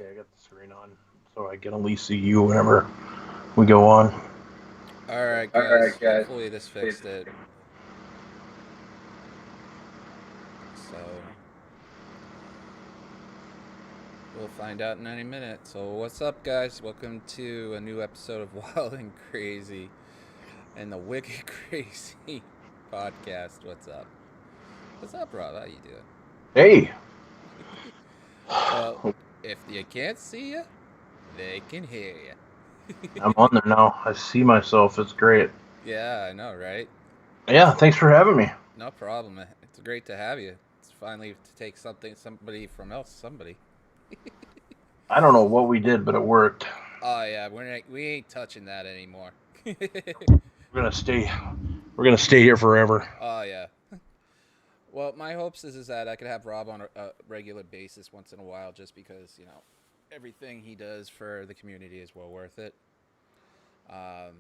Okay, I got the screen on, so I can at least see you whenever we go on. Alright, guys. Hopefully this fixed it. So, we'll find out in any minute. So, what's up, guys? Welcome to a new episode of Wild and Crazy and the Wicked Crazy Podcast. What's up? What's up, Rob? How you doing? Hey, Well, if you can't see you, they can hear you. I'm on there now. I see myself. It's great. Yeah, I know, right? Yeah, thanks for having me. No problem. It's great to have you. It's finally to take somebody from somebody. I don't know what we did, but it worked. Oh yeah, we ain't touching that anymore. We're gonna stay. We're gonna stay here forever. Oh yeah. Well, my hopes is that I could have Rob on a regular basis once in a while, just because everything he does for the community is well worth it. Um,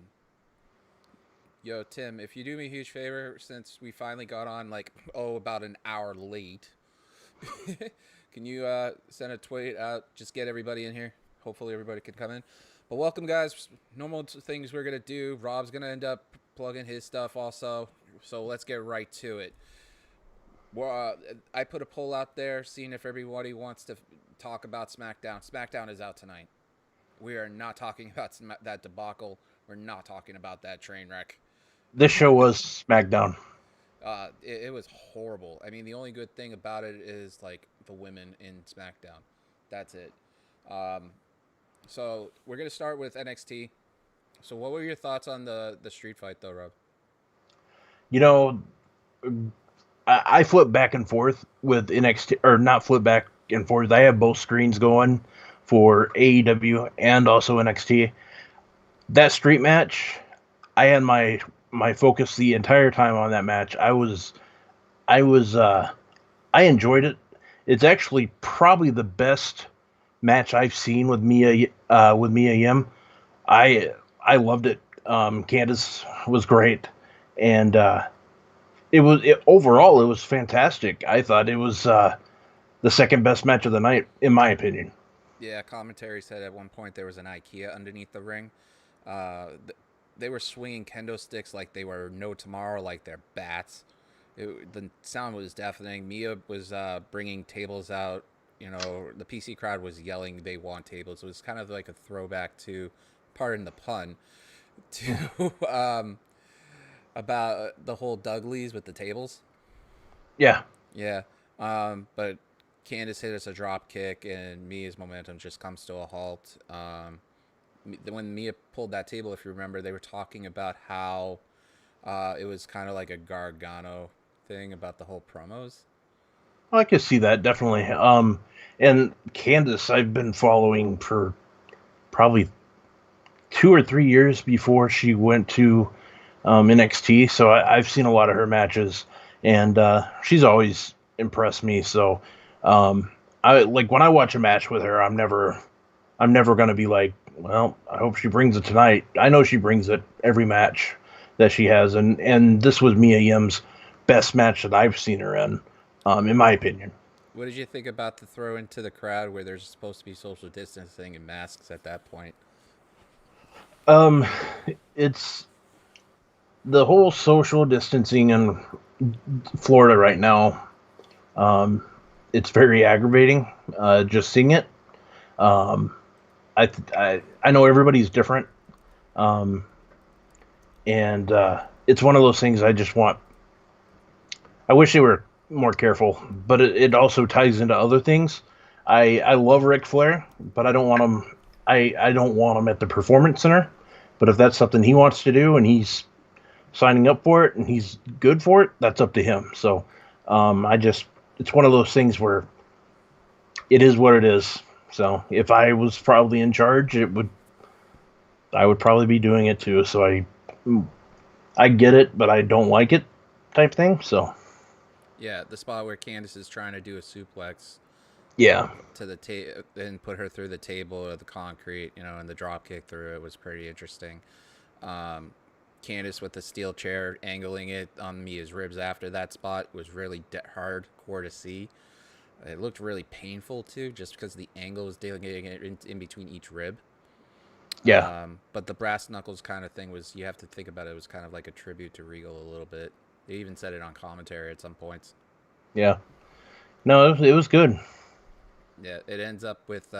Yo, Tim, if you do me a huge favor, since we finally got on about an hour late, can you send a tweet out? Just get everybody in here. Hopefully, everybody can come in. But welcome, guys. Normal things we're gonna do. Rob's gonna end up plugging his stuff also. So let's get right to it. Well, I put a poll out there, seeing if everybody wants to talk about SmackDown. SmackDown is out tonight. We are not talking about that debacle. We're not talking about that train wreck. This show was SmackDown. It was horrible. I mean, the only good thing about it is like the women in SmackDown. That's it. Um, so we're gonna start with NXT. So what were your thoughts on the street fight though, Rob? You know, I flip back and forth with NXT, or not flip back and forth. I have both screens going for AEW and also NXT. That street match, I had my focus the entire time on that match. I was I enjoyed it. It's actually probably the best match I've seen with Mia Yim. I loved it. Candace was great, and overall it was fantastic. I thought it was the second best match of the night, in my opinion. Yeah, commentary said at one point there was an IKEA underneath the ring. Uh, they were swinging kendo sticks like they were no tomorrow, like they're bats. The sound was deafening. Mia was bringing tables out. The PC crowd was yelling they want tables. It was kind of like a throwback to, pardon the pun, to about the whole Dudleys with the tables. Yeah, Yeah. But Candace hit us a drop kick, and Mia's momentum just comes to a halt. When Mia pulled that table, if you remember, they were talking about how it was kind of like a Gargano thing about the whole promos. I can see that definitely. And Candace, I've been following for probably 2 or 3 years before she went to NXT. So I've seen a lot of her matches, and she's always impressed me. So I like when I watch a match with her, I'm never gonna be like, well, I hope she brings it tonight. I know she brings it every match that she has, and this was Mia Yim's best match that I've seen her in my opinion. What did you think about the throw into the crowd where there's supposed to be social distancing and masks at that point? Um, it's the whole social distancing in Florida right now. Um, it's very aggravating. Just seeing it. Um, I know everybody's different, um, and it's one of those things. I just want. I wish they were more careful, but it also ties into other things. I love Ric Flair, but I don't want him. I don't want him at the Performance Center. But if that's something he wants to do and he's signing up for it and he's good for it, that's up to him. So I just it's one of those things where it is what it is. So if I was probably in charge, it would I would probably be doing it too. So I get it, but I don't like it type thing. So Yeah, the spot where Candace is trying to do a suplex yeah, to the and put her through the table or the concrete, and the drop kick through it was pretty interesting. Um, Candace with the steel chair angling it on Mia's ribs after that spot was really hardcore to see. It looked really painful too, just because the angle was getting it in between each rib. Yeah. But the brass knuckles kind of thing was, you have to think about it, was kind of like a tribute to Regal a little bit. They even said it on commentary at some points. Yeah. No, it was good. Yeah, it ends up with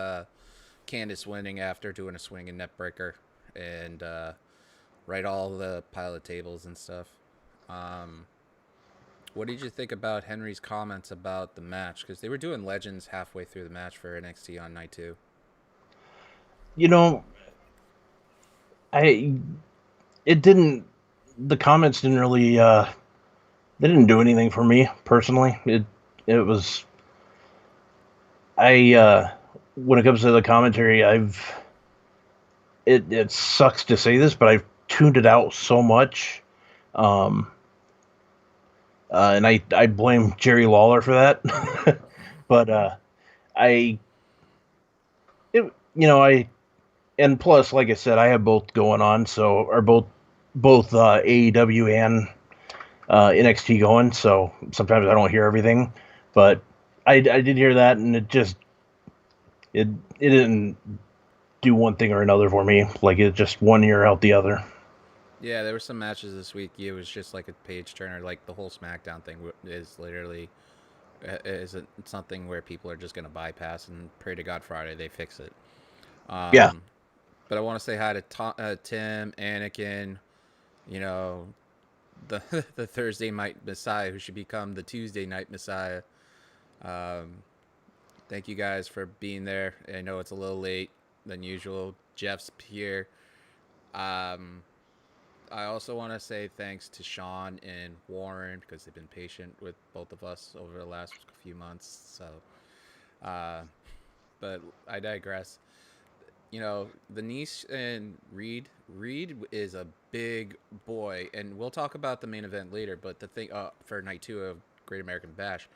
Candice winning after doing a swinging neck breaker and right all the pile of tables and stuff. Um, what did you think about Henry's comments about the match? Because they were doing legends halfway through the match for NXT on night 2. You know, I it didn't the comments didn't really they didn't do anything for me personally. It was I when it comes to the commentary, it sucks to say this, but I've tuned it out so much. Um and I blame Jerry Lawler for that. But I it I and plus, like I said, I have both going on, so are both AEW and NXT going. So sometimes I don't hear everything, but I did hear that, and it it didn't do one thing or another for me. Like it just one ear out the other. Yeah, there were some matches this week. It was just like a page turner. Like the whole SmackDown thing is literally isn't something where people are just going to bypass and pray to God Friday they fix it. Yeah, Um, but I want to say hi to Tim, Anakin, you know, the the Thursday night Messiah who should become the Tuesday night Messiah. Um, thank you guys for being there. I know it's a little late than usual. Jeff's here. Um, I also want to say thanks to Sean and Warren because they've been patient with both of us over the last few months. So, but I digress. The niece and Reed. Reed is a big boy, and we'll talk about the main event later. But the thing for night 2 of Great American Bash,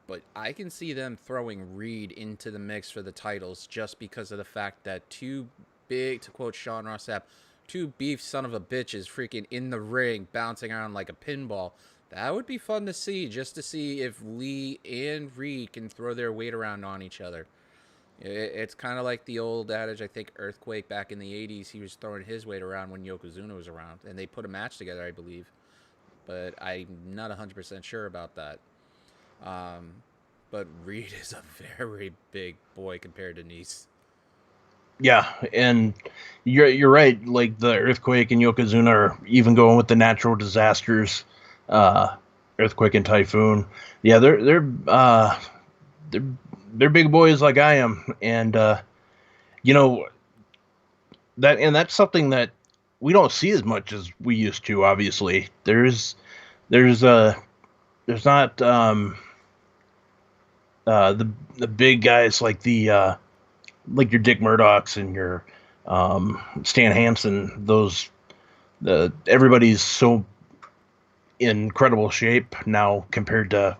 but I can see them throwing Reed into the mix for the titles just because of the fact that two big, to quote Sean Ross Sapp, two beef son of a bitches freaking in the ring bouncing around like a pinball. That would be fun to see, just to see if Lee and Reed can throw their weight around on each other. It's kind of like the old adage, I think Earthquake back in the 80s, he was throwing his weight around when Yokozuna was around. And they put a match together, I believe. But I'm not 100% sure about that. Um, but Reed is a very big boy compared to Nice. yeah, and you're right. Like the earthquake and Yokozuna are even going with the natural disasters, uh, earthquake and typhoon. Yeah, they're they're big boys like I am, and you know that's something that we don't see as much as we used to. Obviously, there's there's not the big guys like the like your Dick Murdochs and your Stan Hansen. Those the everybody's so in incredible shape now compared to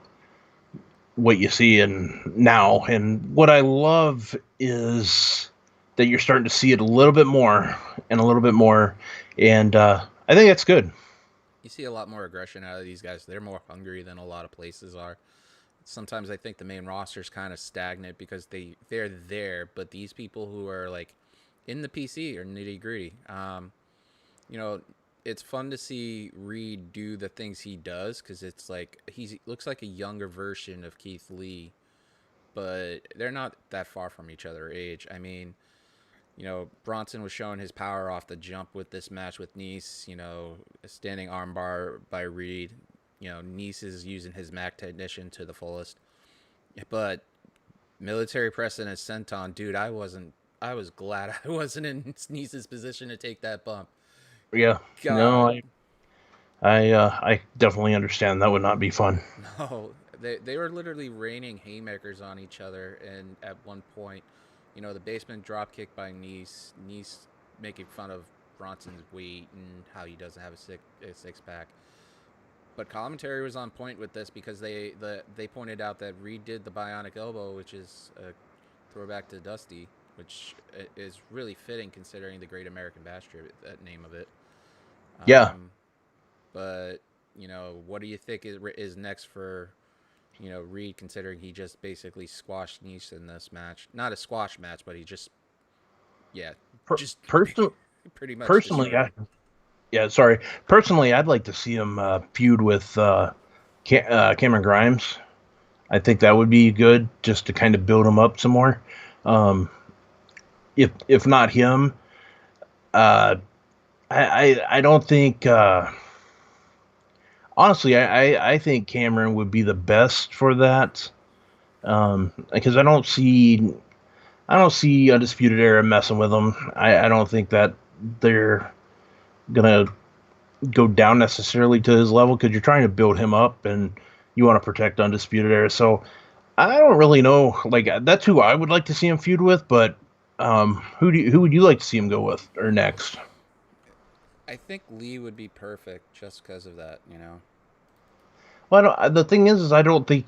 what you see in now. And what I love is that you're starting to see it a little bit more and a little bit more, and I think that's good. You see a lot more aggression out of these guys. They're more hungry than a lot of places are. Sometimes I think the main roster's kind of stagnant because they're there, but these people who are like in the PC are nitty gritty. You know, it's fun to see Reed do the things he does because it's like he looks like a younger version of Keith Lee, but they're not that far from each other age. I mean, Bronson was showing his power off the jump with this match with Nice. A standing armbar by Reed. Nice is using his Mac technician to the fullest. But military press and a senton, dude, I was glad I wasn't in Nice's position to take that bump. Yeah, no, God, I definitely understand that would not be fun. no. They were literally raining haymakers on each other, and at one point, the basement drop kick by Nice making fun of Bronson's weight and how he doesn't have a six pack. But commentary was on point with this because they pointed out that Reed did the bionic elbow, which is a throwback to Dusty, which is really fitting considering the Great American Bash tribute, that name of it. Yeah, Um, but what do you think is next for Reed, considering he just basically squashed Nice in this match. Not a squash match, but he just, yeah, just Person, pretty much personally, destroyed him. sorry. Personally, I'd like to see him feud with Cameron Grimes. I think that would be good, just to kind of build him up some more. Um, if not him, uh, I don't think. Honestly, I think Cameron would be the best for that. Because I don't see Undisputed Era messing with him. I don't think that they're gonna go down necessarily to his level, because you're trying to build him up and you want to protect Undisputed Era. So I don't really know. Like, that's who I would like to see him feud with. But who would you like to see him go with or next? I think Lee would be perfect just because of that. Well, the thing is I don't think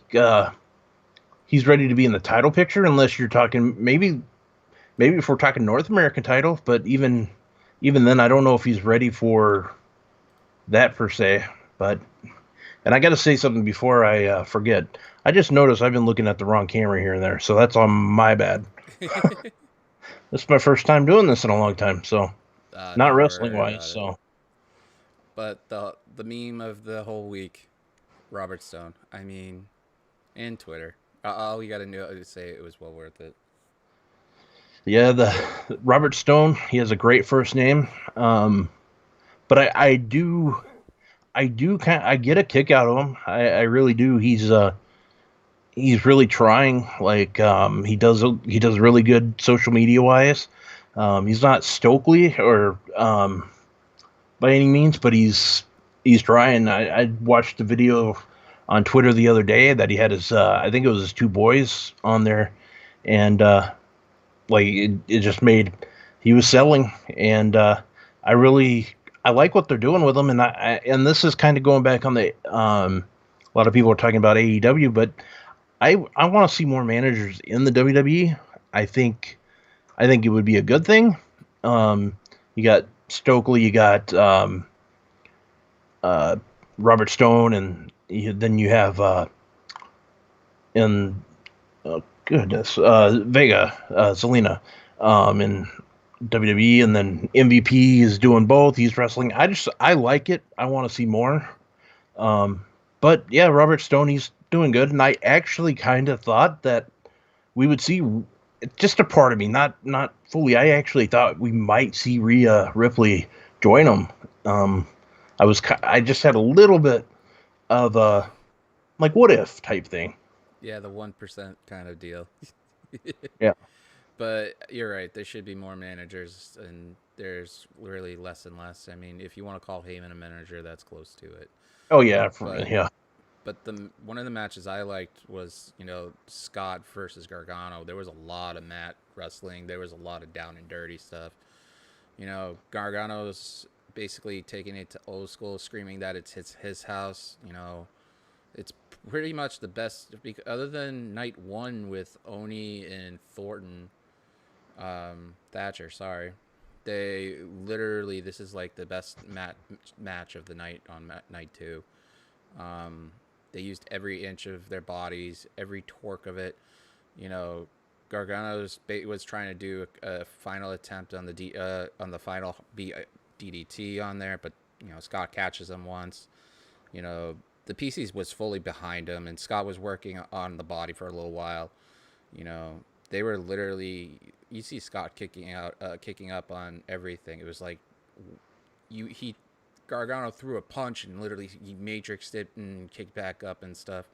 he's ready to be in the title picture, unless you're talking maybe if we're talking North American title. But even then, I don't know if he's ready for that per se. But and I got to say something before I forget. I just noticed I've been looking at the wrong camera here and there, so that's on my bad. This is my first time doing this in a long time, so not Don't wrestling worry wise. about it. So But the meme of the whole week, Robert Stone. I mean, and Twitter. All you got to do is say it was well worth it. yeah, the Robert Stone. He has a great first name, but I get a kick out of him. I really do. He's really trying. Like, he does really good social media wise. He's not Stokely or by any means, but he's trying. I watched a video on Twitter the other day that he had his I think it was his two boys on there, and like it just made he was selling, and I really I like what they're doing with him, and and this is kind of going back on the a lot of people are talking about AEW, but I want to see more managers in the WWE. I think I think it would be a good thing. You got Stokely, you got uh, Robert Stone, and then you have in goodness Vega, Selena, in WWE, and then MVP is doing both. He's wrestling. I like it. I want to see more. Um, but yeah, Robert Stone, he's doing good, and I actually kind of thought that we would see just a part of me, not fully. I actually thought we might see Rhea Ripley join him. Um, I just had a little bit of a like what if type thing. Yeah, the 1% kind of deal. Yeah. But you're right. There should be more managers, and there's really less and less. I mean, if you want to call Heyman a manager, that's close to it. Oh yeah. But Yeah. but the one of the matches I liked was Scott versus Gargano. There was a lot of mat wrestling. There was a lot of down and dirty stuff. Gargano's basically taking it to old school, screaming that it's his house. It's pretty much the best, other than night one with Oni and Thornton, Thatcher. Sorry, they literally this is like the best match of the night on night two. They used every inch of their bodies, every torque of it. Gargano was trying to do a final attempt on the final DDT on there, but Scott catches him once. The PCs was fully behind him, and Scott was working on the body for a little while. They were literally, you see Scott kicking up on everything. It was like Gargano threw a punch and literally he matrixed it and kicked back up and stuff.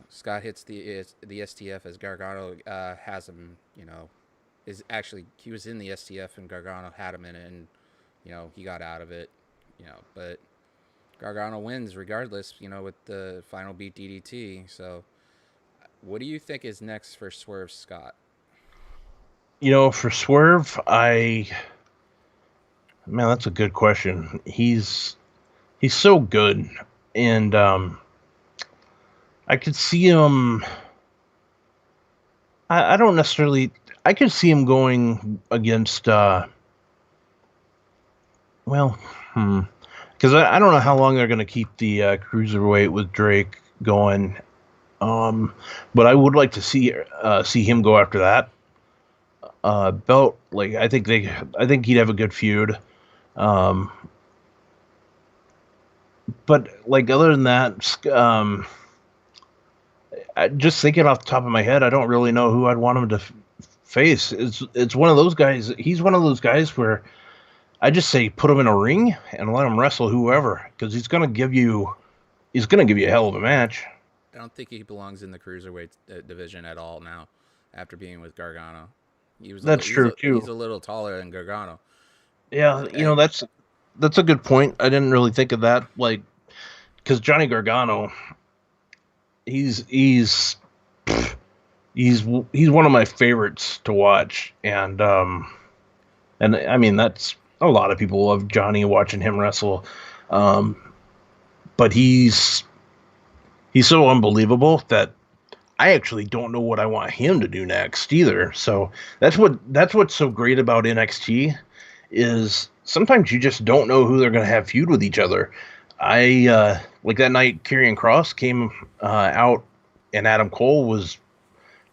Scott hits the STF as Gargano has him. Is actually he was in the STF and Gargano had him in it, and he got out of it. But Gargano wins regardless. With the final beat DDT. So, what do you think is next for Swerve Scott? For Swerve, man, that's a good question. He's so good, and I could see him. I don't necessarily. I could see him going against. Well, because I don't know how long they're going to keep the cruiserweight with Drake going. But I would like to see him go after that belt. Like I think he'd have a good feud. Um, but like other than that, just thinking off the top of my head, I don't really know who I'd want him to face. It's one of those guys. He's one of those guys where I just say put him in a ring and let him wrestle whoever, because he's gonna give you a hell of a match. I don't think he belongs in the cruiserweight division at all now. After being with Gargano, That's true he's too. a little taller than Gargano. Yeah, I, that's a good point. I didn't really think of that. Like, because Johnny Gargano, he's he's he's one of my favorites to watch, and I mean that's a lot of people love Johnny watching him wrestle, um, but he's so unbelievable that I actually don't know what I want him to do next either. So that's what's so great about NXT is sometimes you just don't know who they're going to have feud with each other. I like that night Karrion Kross came out and Adam Cole was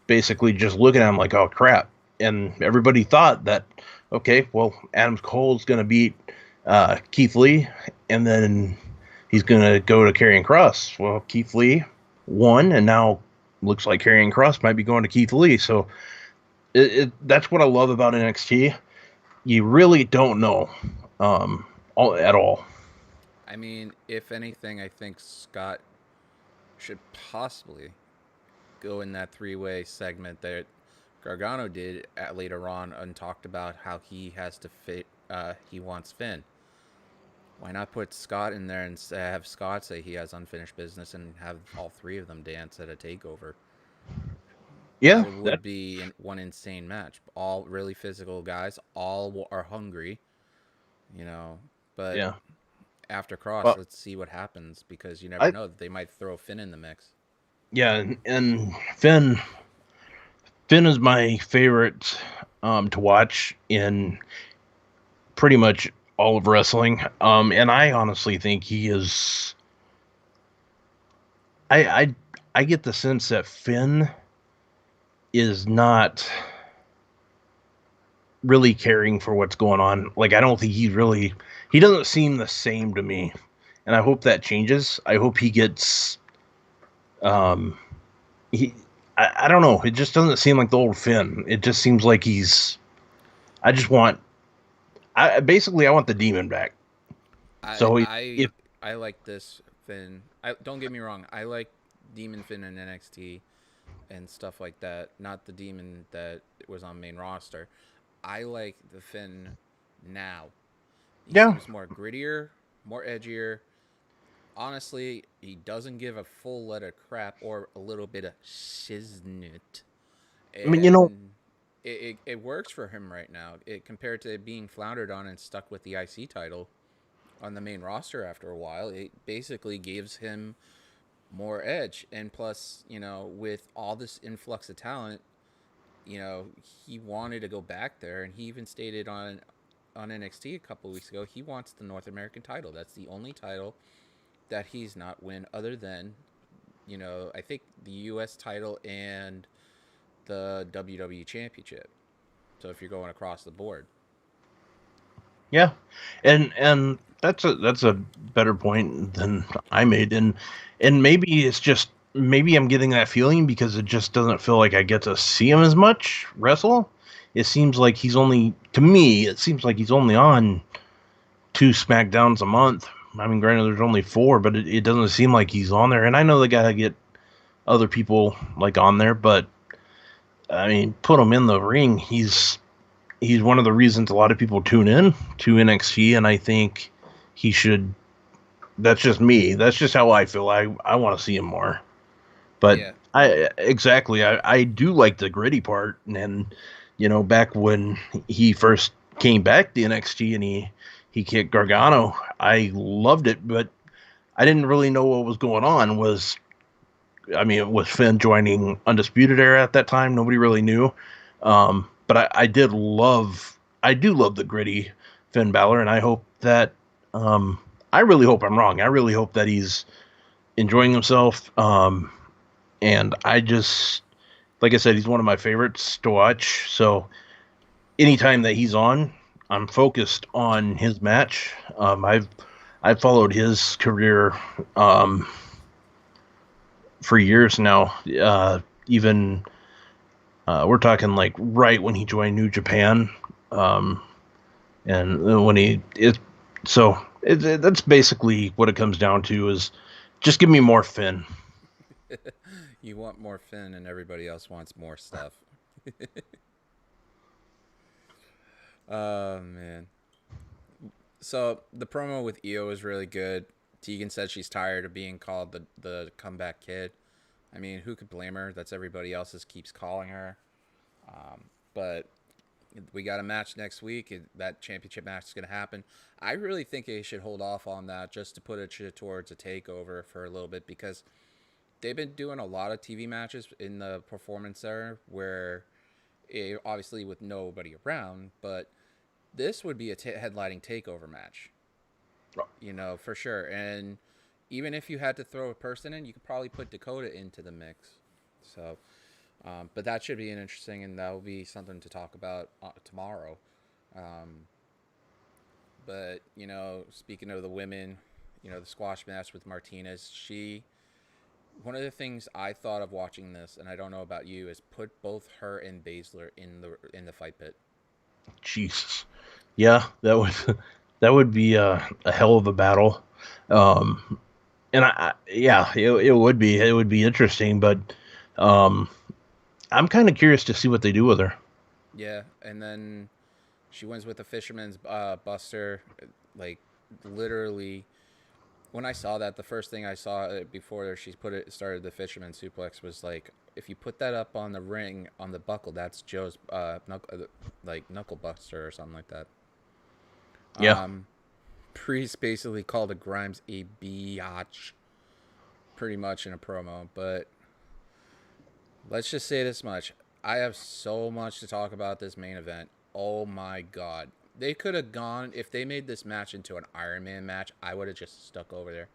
basically just looking at him like, oh crap, and everybody thought that okay, well Adam Cole's going to beat Keith Lee, and then he's going to go to Karrion Kross. Well, Keith Lee won, and now looks like Karrion Kross might be going to Keith Lee. So that's what I love about NXT. You really don't know at all. I mean, if anything, I think Scott should possibly go in that three-way segment that Gargano did later on and talked about how he has to fit. He wants Finn. Why not put Scott in there and have Scott say he has unfinished business and have all three of them dance at a takeover? Yeah, That would be one insane match. All really physical guys, all are hungry, you know. But yeah. after Cross, Well, let's see what happens because you never I know. They might throw Finn in the mix. yeah, and Finn is my favorite to watch in pretty much all of wrestling. And I honestly think he is. I I get the sense that Finn is not really caring for what's going on. Like I don't think he doesn't seem the same to me. And I hope that changes. I hope he gets um he I don't know. It just doesn't seem like the old Finn. It just seems like I just want I want the demon back. I So I if I like this Finn. Don't get me wrong. I like Demon Finn in NXT and stuff like that. Not the Demon that was on main roster. I like the Finn now. He yeah, seems more grittier, more edgier. Honestly, he doesn't give a full let of crap or a little bit of shiznit. I mean, you know, And it works for him right now. It compared to being floundered on and stuck with the IC title on the main roster after a while, it basically gives him more edge. And plus, with all this influx of talent, he wanted to go back there, and he even stated on NXT a couple of weeks ago he wants the North American title. That's the only title that he's not win other than, I think the US title and the WWE Championship. So if you're going across the board. yeah, and that's a better point than I made, and maybe it's just maybe I'm getting that feeling because it just doesn't feel like I get to see him as much wrestle. It seems like he's only to me. It seems like he's only on 2 Smackdowns a month. I mean, granted, there's only 4, but it doesn't seem like he's on there. And I know they gotta get other people like on there, but I mean, put him in the ring. He's one of the reasons a lot of people tune in to NXT, and I think he should. That's just me. That's just how I feel. I want to see him more. But Yeah. I do like the gritty part, and back when he first came back to NXT and he kicked Gargano, I loved it, but I didn't really know what was going on. I mean, it was Finn joining Undisputed Era at that time. Nobody really knew. But I do love the gritty Finn Balor, and I hope that, I really hope I'm wrong. I really hope that he's enjoying himself. And like I said, he's one of my favorites to watch. So anytime that he's on, I'm focused on his match. I've followed his career for years now. Even we're talking like right when he joined New Japan, um, and when that's basically what it comes down to is just give me more Finn. You want more Finn, and everybody else wants more stuff. Oh man. So the promo with Io is really good. Tegan said she's tired of being called the comeback kid. I mean, who could blame her? That's everybody else's keeps calling her. But we got a match next week. That championship match is going to happen. I really think they should hold off on that just to put it towards a takeover for a little bit, because they've been doing a lot of TV matches in the Performance Center where, obviously with nobody around, but this would be a headlining takeover match, for sure. And even if you had to throw a person in, you could probably put Dakota into the mix. So, but that should be interesting, and that will be something to talk about tomorrow. But speaking of the women, the squash match with Martinez, one of the things I thought of watching this, and I don't know about you, is put both her and Baszler in the fight pit. Jesus, yeah, that would be a hell of a battle, and it would be interesting, but I'm kind of curious to see what they do with her. Yeah, and then she wins with a fisherman's buster, like literally. When I saw that, the first thing I saw before she started the fisherman suplex was like, if you put that up on the ring on the buckle, that's Joe's knuckle buster or something like that. Yeah. Priest basically called Grimes a biatch, pretty much in a promo. But let's just say this much: I have so much to talk about this main event. Oh my god. They could have gone, if they made this match into an Iron Man match, I would have just stuck over there.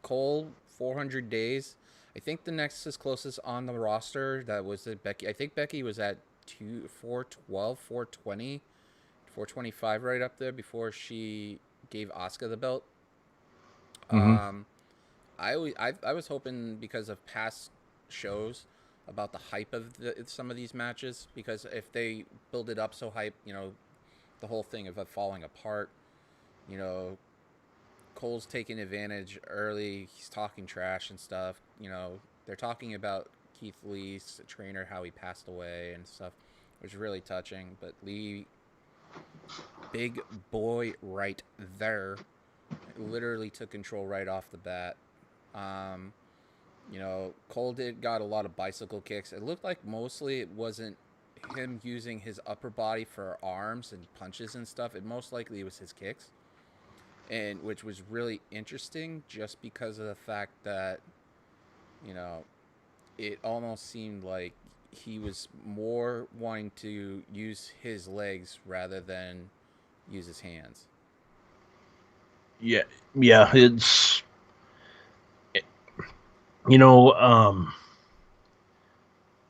Cole, 400 days. I think the next closest on the roster, that was Becky. I think Becky was at 412, 420, 425 right up there before she gave Asuka the belt. Mm-hmm. I was hoping, because of past shows, about the hype of some of these matches, because if they build it up so hype, the whole thing of it falling apart, Cole's taking advantage early, he's talking trash and stuff, they're talking about Keith Lee's trainer, how he passed away and stuff, which is really touching. But Lee, big boy right there, literally took control right off the bat. Cole got a lot of bicycle kicks. It looked like mostly it wasn't him using his upper body for arms and punches and stuff. It most likely was his kicks, and which was really interesting, just because of the fact that, it almost seemed like he was more wanting to use his legs rather than use his hands. Yeah, it's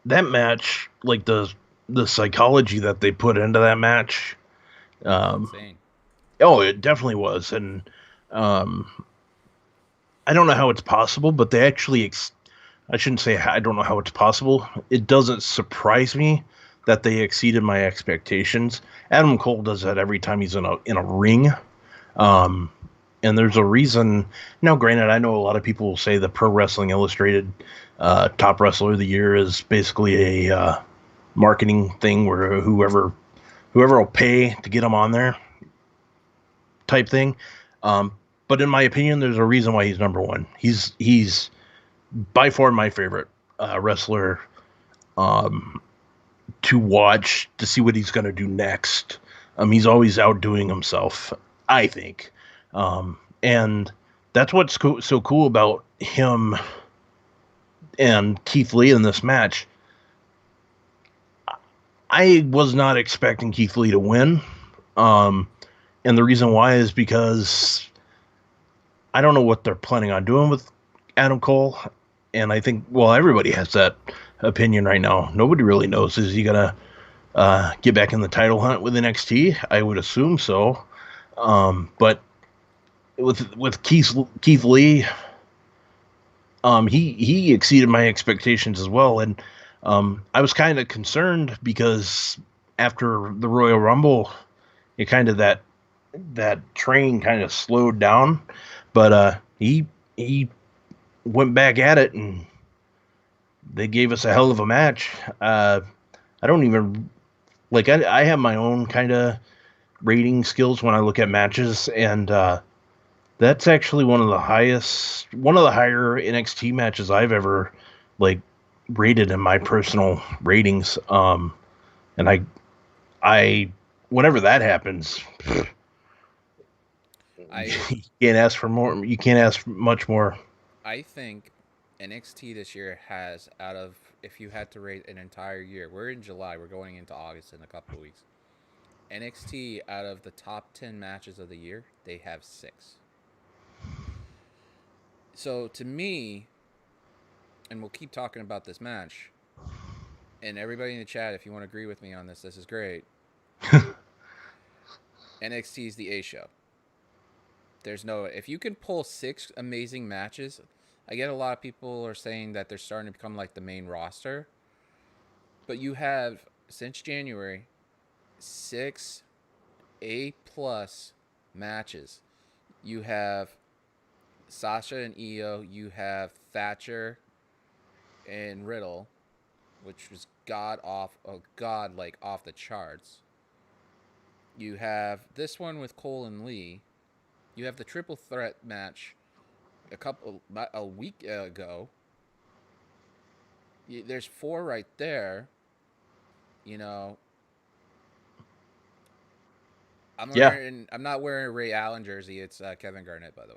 that match, like the psychology that they put into that match. Insane. Oh, it definitely was, and um, I don't know how it's possible, but they actually. I shouldn't say I don't know how it's possible. It doesn't surprise me that they exceeded my expectations. Adam Cole does that every time he's in a ring. Um, and there's a reason. Now, granted, I know a lot of people will say the Pro Wrestling Illustrated Top Wrestler of the Year is basically a marketing thing where whoever will pay to get him on there type thing. But in my opinion, there's a reason why he's number one. He's by far my favorite wrestler to watch, to see what he's going to do next. He's always outdoing himself, I think. And that's what's so cool about him and Keith Lee in this match. I was not expecting Keith Lee to win. And the reason why is because I don't know what they're planning on doing with Adam Cole. and I think, well, everybody has that opinion right now. Nobody really knows. Is he gonna get back in the title hunt with NXT? I would assume so. But with Keith Lee, he exceeded my expectations as well, and I was kind of concerned because after the Royal Rumble, it kind of that train kind of slowed down, but he went back at it, and they gave us a hell of a match. I don't even like I have my own kind of rating skills when I look at matches, and that's actually one of the higher NXT matches I've ever like rated in my personal ratings. And I, whenever that happens, I you can't ask for more. You can't ask much more. I think NXT this year has, out of, if you had to rate an entire year, we're in July, we're going into August in a couple of weeks. NXT, out of the top 10 matches of the year, they have 6. So to me, and we'll keep talking about this match, and everybody in the chat, if you want to agree with me on this, this is great. NXT is the A show. There's no, if you can pull 6 amazing matches, I get a lot of people are saying that they're starting to become like the main roster, but you have, since January, 6 A plus matches. You have Sasha and Io, you have Thatcher and Riddle, which was like off the charts. You have this one with Cole and Lee. You have the triple threat match a week ago. There's 4 right there. You know, Yeah, I'm not wearing a Ray Allen jersey. It's Kevin Garnett, by the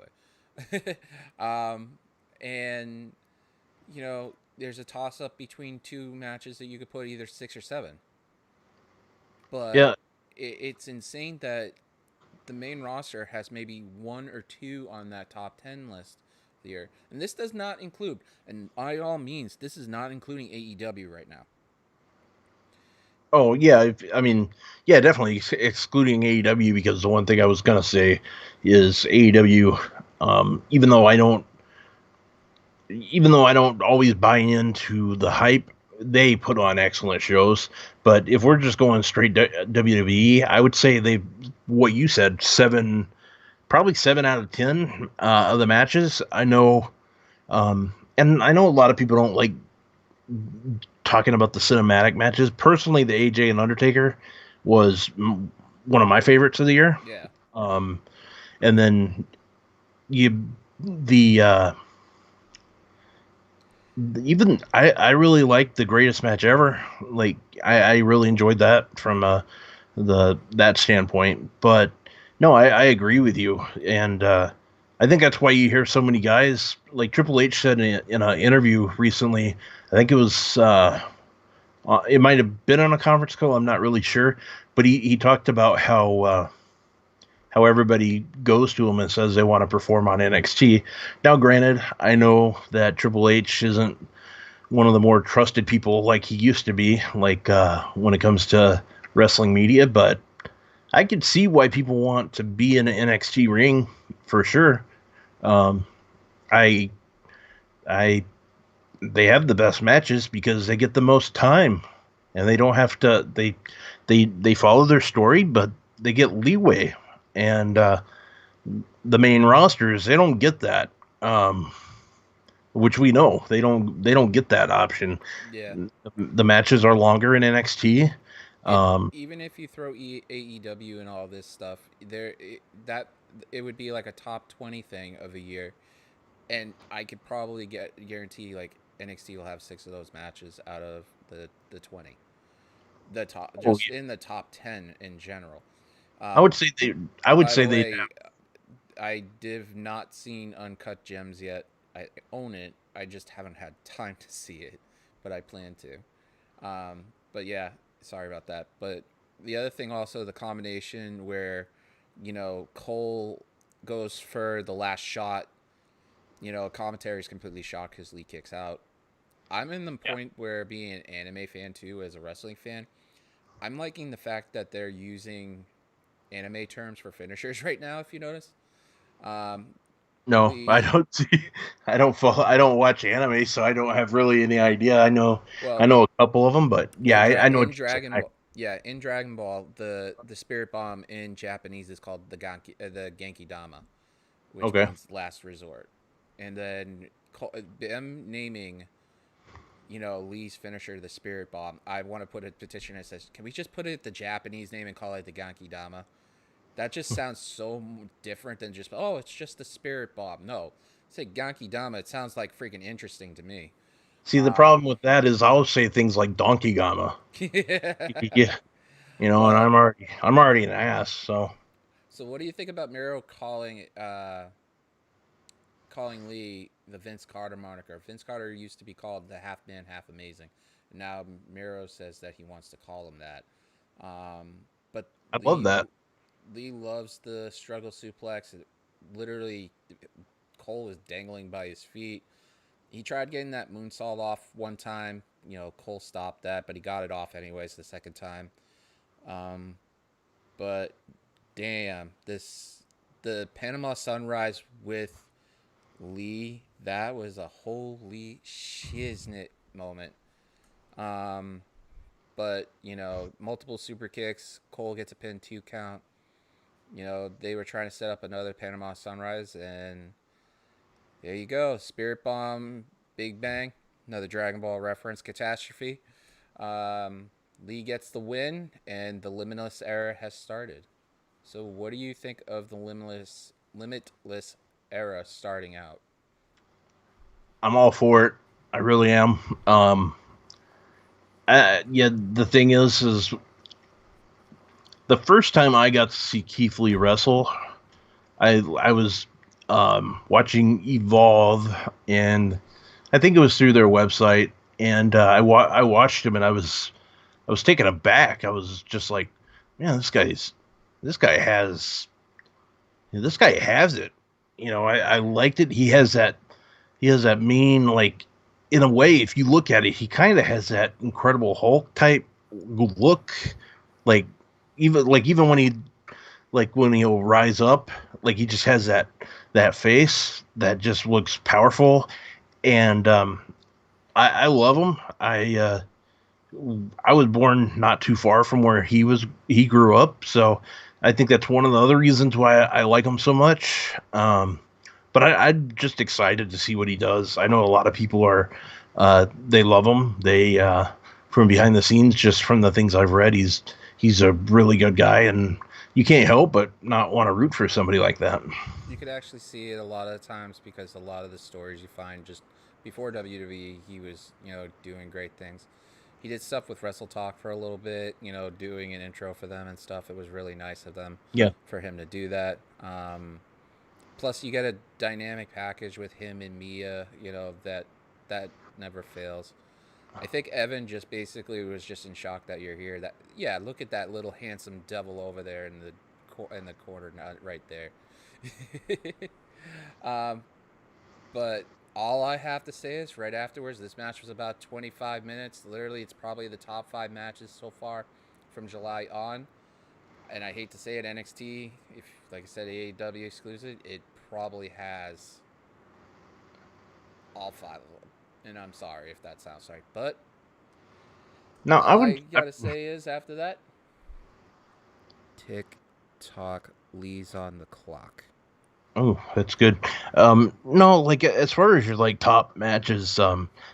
way. And you know, there's a toss up between 2 matches that you could put either 6 or 7. But yeah. it's insane that the main roster has maybe 1 or 2 on that top 10 list here. And this does not include, and by all means, this is not including AEW right now. Oh yeah. I mean, yeah, definitely excluding AEW, because the one thing I was gonna say is AEW. Even though I don't always buy into the hype, they put on excellent shows. But if we're just going straight WWE, I would say they, what you said, probably 7 out of 10 of the matches. I know, and I know a lot of people don't like talking about the cinematic matches. Personally, the AJ and Undertaker was one of my favorites of the year. Yeah. Um, and then you the even I really liked the greatest match ever. Like I really enjoyed that from that standpoint. But no, I agree with you, and I think that's why you hear so many guys like Triple H said in an interview recently. I think it might have been on a conference call. I'm not really sure, but he talked about how everybody goes to him and says they want to perform on NXT. Now, granted, I know that Triple H isn't one of the more trusted people like he used to be, like when it comes to wrestling media, but I could see why people want to be in an NXT ring for sure. Um, I, I, they have the best matches because they get the most time, and they don't have to. They follow their story, but they get leeway, and the main rosters, they don't get that, which we know they don't get that option. Yeah. The matches are longer in NXT. Even if you throw AEW and all this stuff, it would be like a top 20 thing of a year, and I could probably guarantee like NXT will have 6 of those matches out of the 20. The top, Oh, just in the top 10 in general. I would say they. I would By say the they. way, I have not seen Uncut Gems yet. I own it. I just haven't had time to see it, but I plan to. But yeah, sorry about that. But the other thing also, the combination where, Cole goes for the last shot Commentary is completely shocked because Lee kicks out. I'm in the Yeah. point where being an anime fan too, as a wrestling fan, I'm liking the fact that they're using anime terms for finishers right now. If you notice, um, No, I Lee. don't see. I don't follow. I don't watch anime, so I don't have really any idea. I Well, know a couple of them, but yeah, I know what In you're saying. Dragon Ball, yeah, in Dragon Ball, the spirit bomb in Japanese is called the Genki Dama, which Okay. means last resort, and then them naming Lee's finisher, the Spirit Bomb. I want to put a petition that says, can we just put it the Japanese name and call it the Genki Dama? That just sounds so different than just, oh, it's just the Spirit Bomb. No, say Genki Dama. It sounds like freaking interesting to me. See, the Um, problem with that is I'll say things like Donkey Gama. yeah. Yeah, and Well, I'm already an ass. So so what do you think about Miro calling Lee the Vince Carter moniker? Vince Carter used to be called the Half Man, Half Amazing. Now Miro says that he wants to call him that. But I love that. Lee loves the struggle suplex. Literally, Cole is dangling by his feet. He tried getting that moonsault off one time. Cole stopped that, but he got it off anyways the second time. Um, but damn, the Panama Sunrise with Lee, that was a holy shiznit moment. Um, but multiple super kicks. Cole gets a pin 2 count. They were trying to set up another Panama Sunrise, and there you go. Spirit Bomb, Big Bang, another Dragon Ball reference, catastrophe. Lee gets the win, and the Limitless era has started. So, what do you think of the Limitless era starting out? I'm all for it. I really am. Yeah. The thing is the first time I got to see Keith Lee wrestle, I was watching Evolve, and I think it was through their website, and I watched him, and I was taken aback. I was just like, man, this guy has this guy has it. I liked it. He has that mean, like, in a way, if you look at it, he kind of has that Incredible Hulk type look, like even when he'll rise up, like he just has that face that just looks powerful, and I love him. I was born not too far from where he grew up, so I think that's one of the other reasons why I like him so much. But I'm just excited to see what he does. I know a lot of people they love him. They from behind the scenes, just from the things I've read, he's a really good guy, and you can't help but not want to root for somebody like that. You could actually see it a lot of times because a lot of the stories you find just before WWE, he was doing great things. He did stuff with Wrestle Talk for a little bit, doing an intro for them and stuff. It was really nice of them Yeah. for him to do that. Plus, you get a dynamic package with him and Mia, that never fails. I think Evan just basically was just in shock that you're here. That look at that little handsome devil over there in the corner, right there. um, but all I have to say is right afterwards, this match was about 25 minutes. Literally, it's probably the top 5 matches so far from July on. And I hate to say it, NXT, if like I said, AEW exclusive, it probably has all 5 of them. And I'm sorry if that sounds right, but No, I all would. I gotta say is after that, tick tock, Lee's on the clock. Oh, that's good. No, like as far as your like top matches,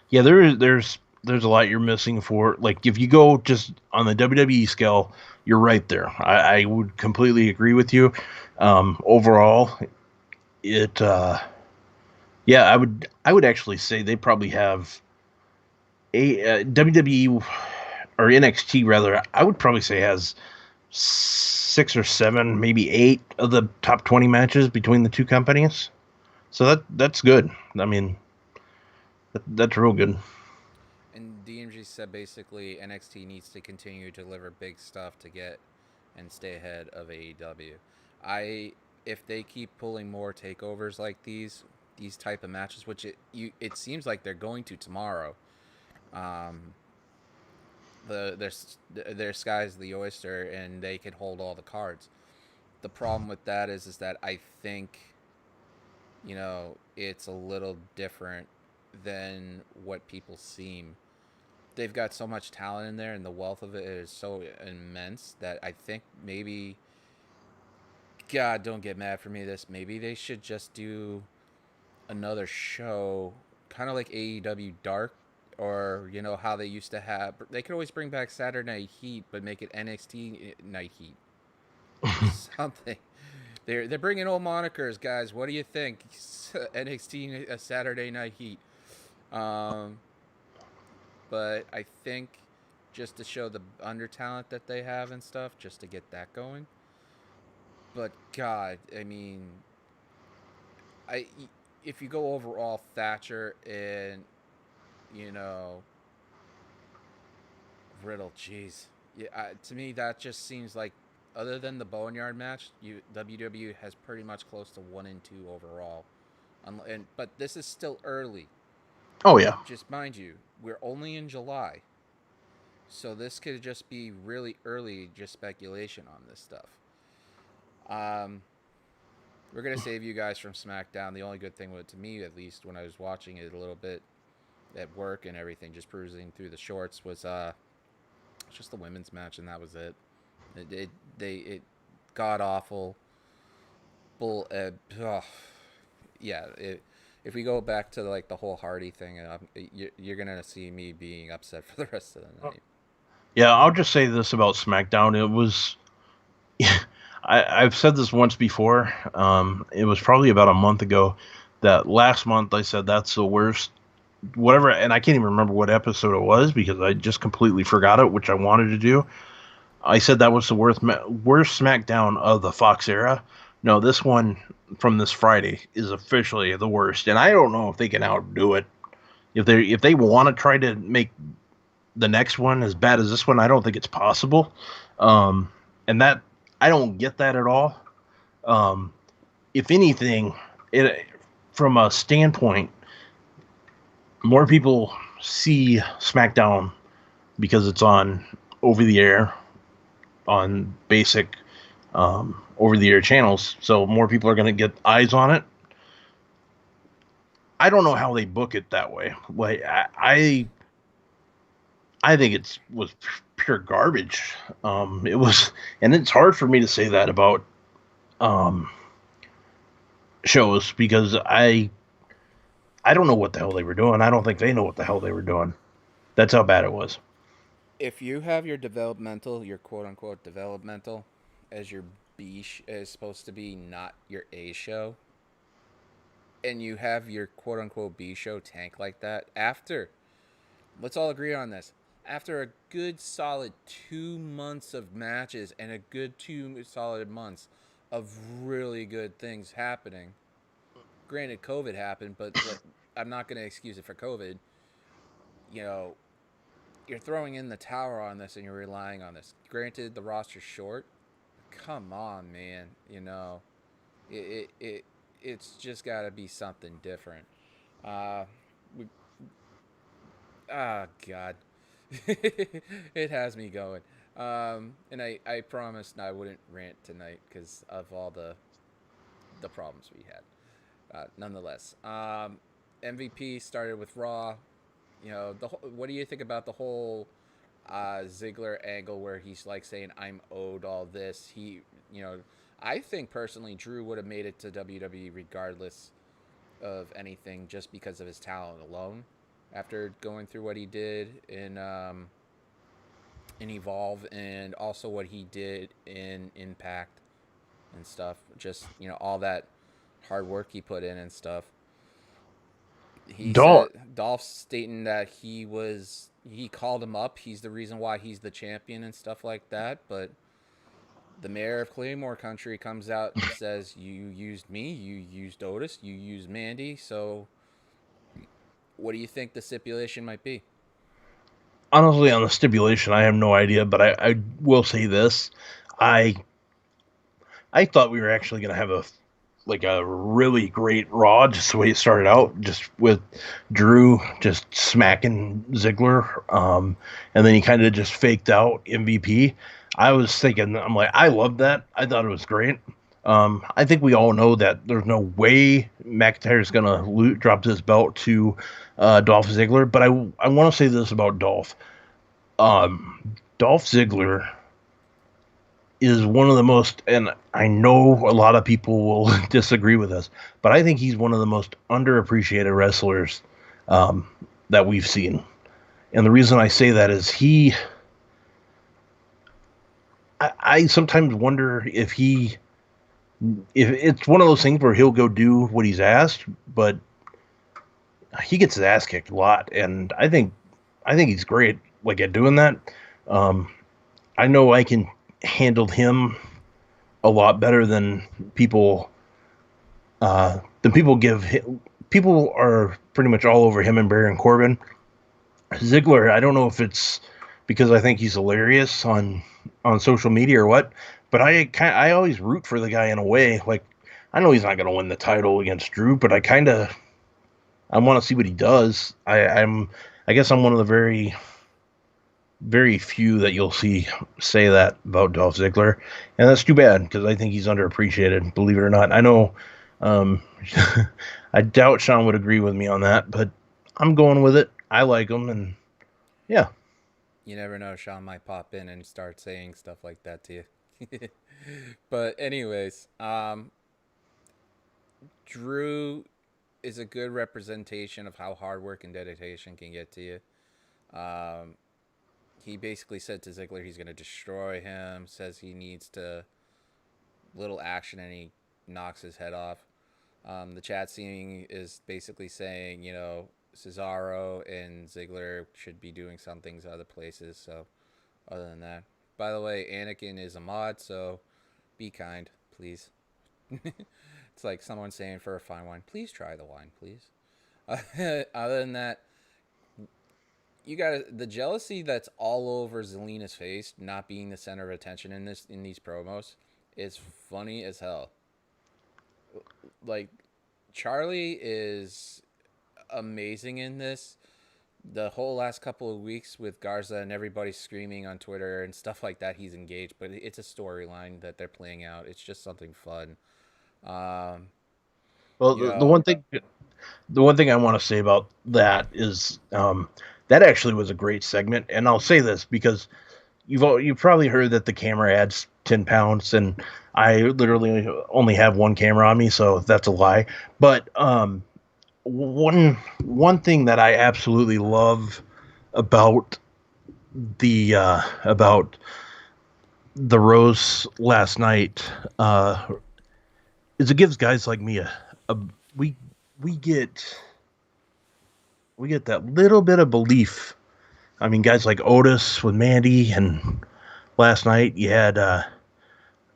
yeah, there's a lot you're missing for. Like if you go just on the WWE scale, you're right there. I would completely agree with you. Overall, it yeah, I would actually say they probably have a WWE or NXT rather. I would probably say has 6 or 7, maybe 8 of the top 20 matches between the two companies. So that's good. I mean, that's real good. And DMG said basically NXT needs to continue to deliver big stuff to get and stay ahead of AEW. I If they keep pulling more takeovers like these, these type of matches, which it seems like they're going to tomorrow. Um, their sky's the oyster, and they can hold all the cards. The problem with that is that I think, it's a little different than what people seem. They've got so much talent in there, and the wealth of it is so immense that I think maybe, God, don't get mad for me. Maybe they should just do another show, kind of like AEW Dark, or how they used to have. They could always bring back Saturday Night Heat, but make it NXT Night Heat. Something. They're bringing old monikers, guys. What do you think? NXT Saturday Night Heat. But I think just to show the under talent that they have and stuff, just to get that going. But God, I mean, if you go overall, Thatcher and Riddle, jeez, yeah, to me that just seems like, other than the Boneyard match, WWE has pretty much close to 1 and 2 overall, but this is still early. Oh yeah. Just mind you, we're only in July, so this could just be really early, just speculation on this stuff. We're gonna save you guys from SmackDown. The only good thing, to me at least, when I was watching it a little bit at work and everything, just perusing through the shorts, was just the women's match, and that was it. It god awful. Bull. Yeah. If we go back to like the whole Hardy thing, you're gonna see me being upset for the rest of the night. Yeah, I'll just say this about SmackDown. It was. I've said this once before. It was probably about a month ago. That last month I said that's the worst. Whatever, and I can't even remember what episode it was because I just completely forgot it, which I wanted to do. I said that was the worst SmackDown of the Fox era. No, this one from this Friday is officially the worst, and I don't know if they can outdo it. If they want to try to make the next one as bad as this one, I don't think it's possible. And that I don't get that at all. If anything, from a standpoint, more people see SmackDown because it's on over the air, on basic over the air channels, so more people are going to get eyes on it. I don't know how they book it that way. Like I think it was pure garbage. It was, and it's hard for me to say that about shows because I don't know what the hell they were doing. I don't think they know what the hell they were doing. That's how bad it was. If you have your quote unquote developmental, as your B is supposed to be, not your A show, and you have your quote unquote B show tank like that, let's all agree on this, after a good solid 2 months of matches and a good 2 solid months of really good things happening, granted COVID happened, but I'm not going to excuse it for COVID, you're throwing in the tower on this and you're relying on this. Granted, the roster's short. Come on, man. It's just got to be something different. God. It has me going. And I promised I wouldn't rant tonight because of all the problems we had. Nonetheless, MVP started with Raw. What do you think about the whole Ziggler angle where he's like saying, I'm owed all this? I think personally Drew would have made it to WWE regardless of anything just because of his talent alone after going through what he did in Evolve and also what he did in Impact and stuff. Just, all that hard work he put in and stuff. Dolph stating that he called him up. He's the reason why he's the champion and stuff like that. But the mayor of Claymore Country comes out and says, you used me, you used Otis, you used Mandy. So what do you think the stipulation might be? Honestly, on the stipulation, I have no idea, but I will say this. I thought we were actually going to have like a really great Raw, just the way it started out, just with Drew just smacking Ziggler, and then he kind of just faked out MVP. I was thinking, I'm like, I loved that. I thought it was great. I think we all know that there's no way McIntyre's gonna drop this belt to Dolph Ziggler, but I want to say this about Dolph. Dolph Ziggler is one of the most, and I know a lot of people will disagree with us, but I think he's one of the most underappreciated wrestlers um, that we've seen. And the reason I say that is I sometimes wonder if it's one of those things where he'll go do what he's asked, but he gets his ass kicked a lot, and I think he's great like at doing that. Um, I know I can handle him a lot better people than people give him. People are pretty much all over him and Baron Corbin. Ziggler, I don't know if it's because I think he's hilarious on social media or what, but I always root for the guy in a way. Like I know he's not going to win the title against Drew, but I want to see what he does. I guess I'm one of the very few that you'll see say that about Dolph Ziggler, and that's too bad because I think he's underappreciated. Believe it or not, I know. Um, I doubt Sean would agree with me on that, but I'm going with it. I like him, and yeah. You never know. Sean might pop in and start saying stuff like that to you. But anyways, Drew is a good representation of how hard work and dedication can get to you. Um, he basically said to Ziggler he's going to destroy him. Says he needs to little action and he knocks his head off. The chat scene is basically saying, Cesaro and Ziggler should be doing some things other places. So, other than that, by the way, Anakin is a mod, so be kind, please. It's like someone saying for a fine wine, please try the wine, please. Other than that, you got the jealousy that's all over Zelina's face, not being the center of attention in these promos, is funny as hell. Like Charlie is amazing in this. The whole last couple of weeks with Garza and everybody screaming on Twitter and stuff like that, he's engaged. But it's a storyline that they're playing out. It's just something fun. Um, Well, you the know, one thing I want to say about that is that actually was a great segment, and I'll say this because you've probably heard that the camera adds 10 pounds, and I literally only have one camera on me, so that's a lie. But one thing that I absolutely love about about the Rose last night is it gives guys like me a we we get we get that little bit of belief. I mean, guys like Otis with Mandy, and last night you had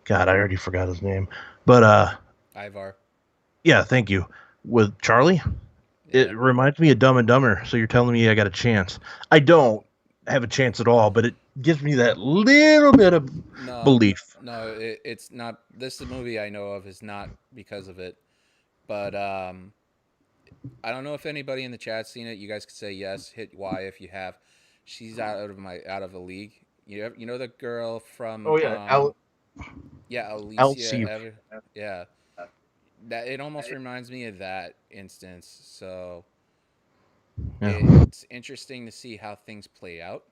God, I already forgot his name, but Ivar. yeah, thank you, with Charlie. Yeah. It reminds me of Dumb and Dumber. So you're telling me I got a chance? I don't have a chance at all, but it gives me that little bit of No, belief. no, it's not. This movie I know of is not because of it. But I don't know if anybody in the chat's seen it. You guys could say yes. Hit Y if you have. She's out of the league. You know the girl from Oh yeah, yeah, Alicia Elsie. yeah. That it almost reminds me of that instance. So Yeah. it's interesting to see how things play out.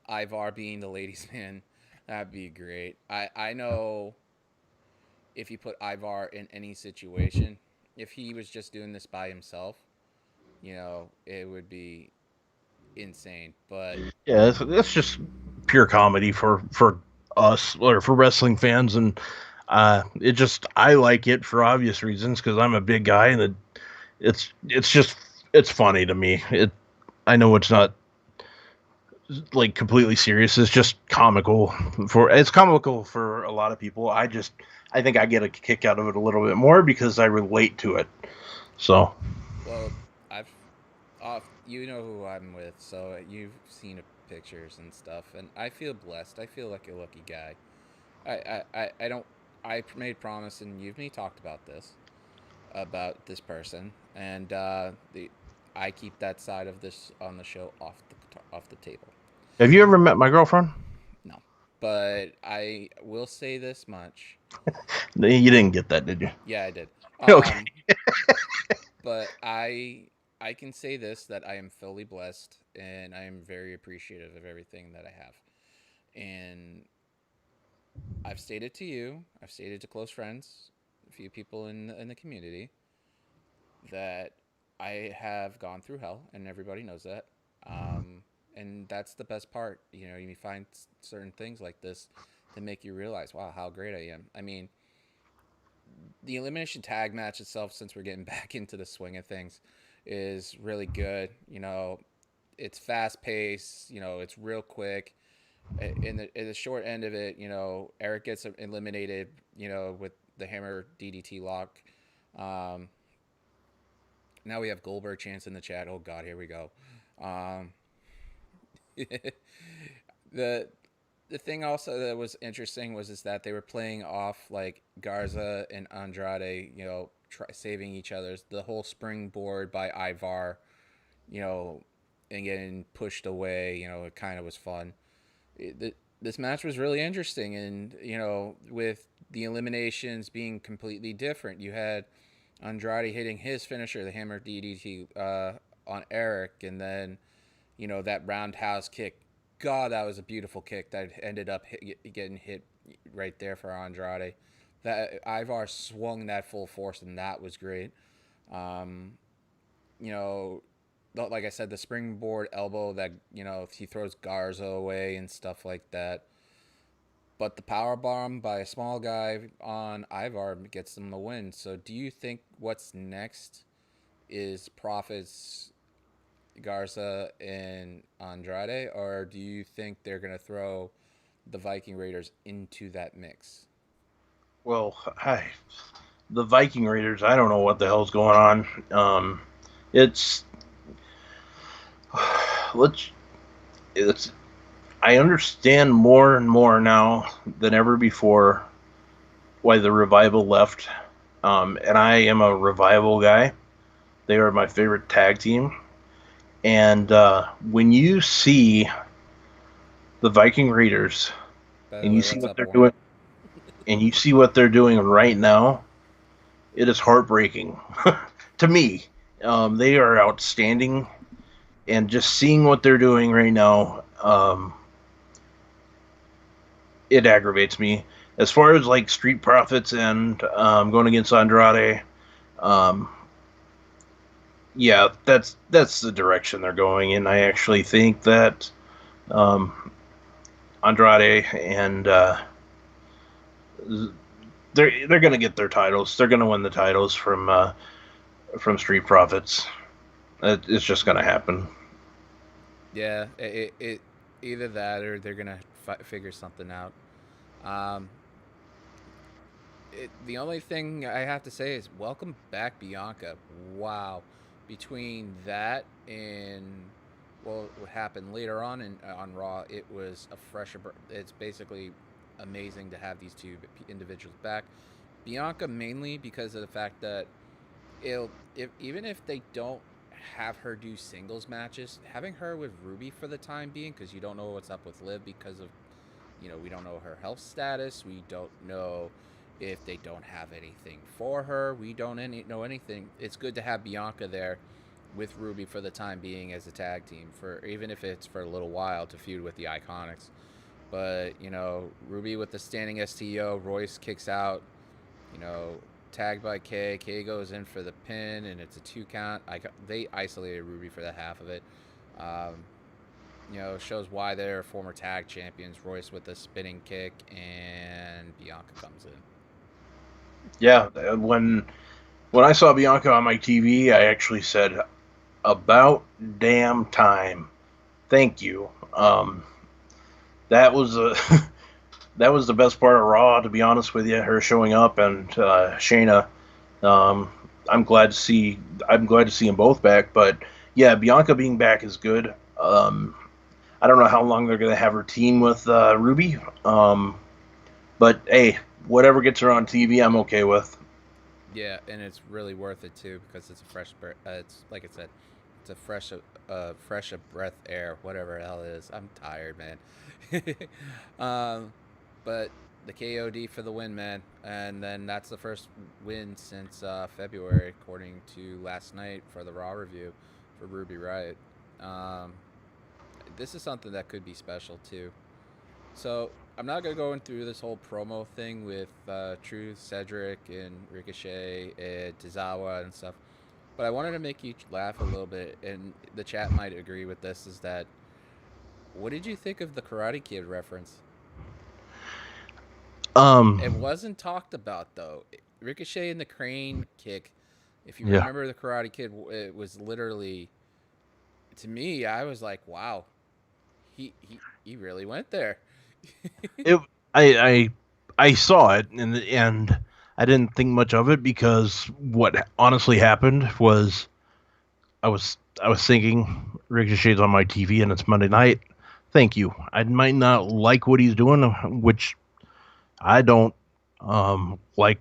Ivar being the ladies' man, that'd be great. I know if you put Ivar in any situation, if he was just doing this by himself, it would be insane. But Yeah, that's just pure comedy for us or for wrestling fans, and it just I like it for obvious reasons because I'm a big guy, and it's just it's funny to me. I know it's not like completely serious. It's just comical it's comical for a lot of people. I think I get a kick out of it a little bit more because I relate to it. So well, I've off. You know who I'm with, so you've seen pictures and stuff, and I feel blessed. I feel like a lucky guy. I don't. I made promise, and you've me talked about this person, and I keep that side of this on the show off the table. Have you ever met my girlfriend? No, but I will say this much. You didn't get that, did you? Yeah, I did. Okay. But I can say this, that I am fully blessed, and I am very appreciative of everything that I have. And I've stated to you, I've stated to close friends, a few people in the community, that I have gone through hell, and everybody knows that. And that's the best part. You know, you find certain things like this that make you realize, wow, how great I am. I mean, the elimination tag match itself, since we're getting back into the swing of things, is really good. You know, it's fast paced. You know, it's real quick. In the short end of it, you know, Eric gets eliminated. You know, with the hammer DDT lock. Um, Now we have Goldberg chants in the chat. Oh God, here we go. Um, the the thing also that was interesting was is that they were playing off like Garza and Andrade, you know, saving each other's. The whole springboard by Ivar, you know, and getting pushed away, you know, it kind of was fun. This match was really interesting, and you know, with the eliminations being completely different, you had Andrade hitting his finisher, the hammer DDT, on Eric, and then you know that roundhouse kick. God, that was a beautiful kick that ended up getting hit right there for Andrade. That Ivar swung that full force, and that was great. Um, you know, like I said, the springboard elbow that you know he throws Garza away and stuff like that. But the power bomb by a small guy on Ivar gets them the win. So, do you think what's next is Profits, Garza, and Andrade, or do you think they're gonna throw the Viking Raiders into that mix? Well, the Viking Raiders, I don't know what the hell's going on. It's let's it's I understand more and more now than ever before why the Revival left. And I am a Revival guy. They are my favorite tag team. And when you see the Viking Raiders By the and you way, see what's what up, they're Warren? doing and you see what they're doing right now, it is heartbreaking to me. They are outstanding, and just seeing what they're doing right now, it aggravates me. As far as like Street Profits and going against Andrade, um, yeah, that's the direction they're going in. I actually think that um, Andrade and they're going to get their titles. They're going to win the titles from Street Profits. It's just going to happen. Yeah, it either that or they're gonna figure something out. Um, the only thing I have to say is welcome back, Bianca. Wow, between that and what happened later on on Raw, it was a fresh. It's basically amazing to have these two individuals back. Bianca mainly because of the fact that if even if they don't have her do singles matches, having her with Ruby for the time being, because you don't know what's up with Liv because of we don't know her health status. We don't know if they don't have anything for her. We don't know anything. It's good to have Bianca there with Ruby for the time being as a tag team, for even if it's for a little while to feud with the Iconics. But Ruby with the standing STO, Royce kicks out. Tagged by Kay. Kay goes in for the pin, and it's a 2 count. They isolated Ruby for the half of it. Shows why they're former tag champions. Royce with a spinning kick, and Bianca comes in. Yeah, when I saw Bianca on my TV, I actually said, "About damn time." Thank you. That was a that was the best part of Raw, to be honest with you. Her showing up and Shayna. Um, I'm glad to see. I'm glad to see them both back. But yeah, Bianca being back is good. I don't know how long they're going to have her team with Ruby. But hey, whatever gets her on TV, I'm okay with. Yeah, and it's really worth it too because it's a fresh. It's like I said, it's a fresh of breath air, whatever the hell it is. I'm tired, man. um, but the KOD for the win, man, and then that's the first win since February, according to last night for the Raw review for Ruby Riott. Um, this is something that could be special too. So I'm not gonna go in through this whole promo thing with Truth, Cedric, and Ricochet, and Tozawa and stuff. But I wanted to make you laugh a little bit, and the chat might agree with this. Is that what did you think of the Karate Kid reference? It wasn't talked about though. Ricochet and the crane kick. If you Yeah. remember the Karate Kid, it was literally to me. I was like, wow, he really went there. It I I saw it and I didn't think much of it because what honestly happened was I was thinking Ricochet's on my TV and it's Monday night. Thank you. I might not like what he's doing, which I don't like.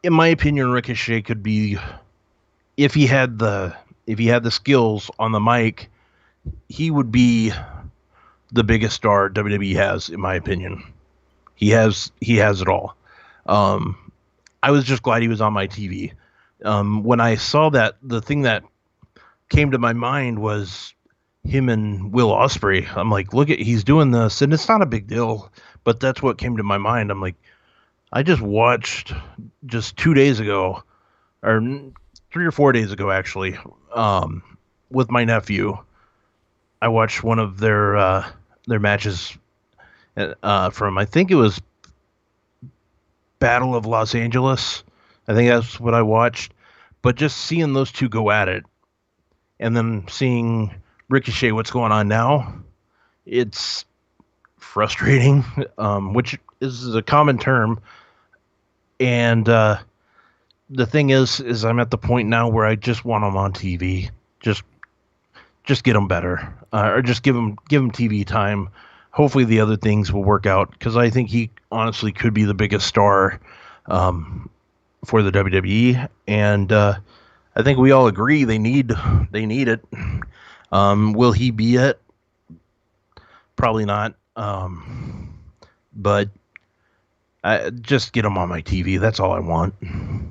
In my opinion, Ricochet could be if he had the skills on the mic, he would be the biggest star WWE has, in my opinion. He has it all. Um, I was just glad he was on my TV. When I saw that, the thing that came to my mind was him and Will Ospreay. I'm like, look at he's doing this, and it's not a big deal, but that's what came to my mind. I'm like, I just watched just 2 days ago, or 3 or 4 days ago, actually, um, with my nephew. I watched one of their matches from I think it was Battle of Los Angeles. I think that's what I watched. But just seeing those two go at it, and then seeing Ricochet, what's going on now, it's frustrating, which is a common term. And the thing is I'm at the point now where I just want them on TV. Just just get them better, or just give them TV time. Hopefully the other things will work out because I think he honestly could be the biggest star um, for the WWE, and I think we all agree they need it. Will he be it? Probably not. But I just get him on my TV. That's all I want.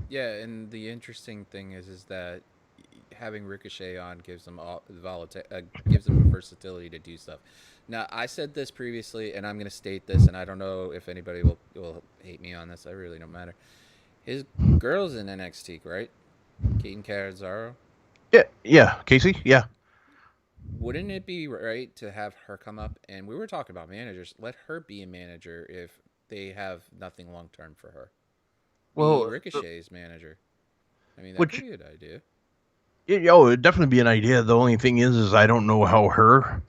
Yeah, and the interesting thing is that having Ricochet on gives them gives them a versatility to do stuff. Now, I said this previously, and I'm going to state this, and I don't know if anybody will hate me on this. I really don't matter. His girl's in NXT, right? Kaden Carazaro. Yeah, yeah, Casey. Yeah. Wouldn't it be right to have her come up? And we were talking about managers. Let her be a manager if they have nothing long term for her. Be Well, Ricochet's manager. I mean, that could which be a good idea. it'd definitely be an idea. The only thing is I don't know how her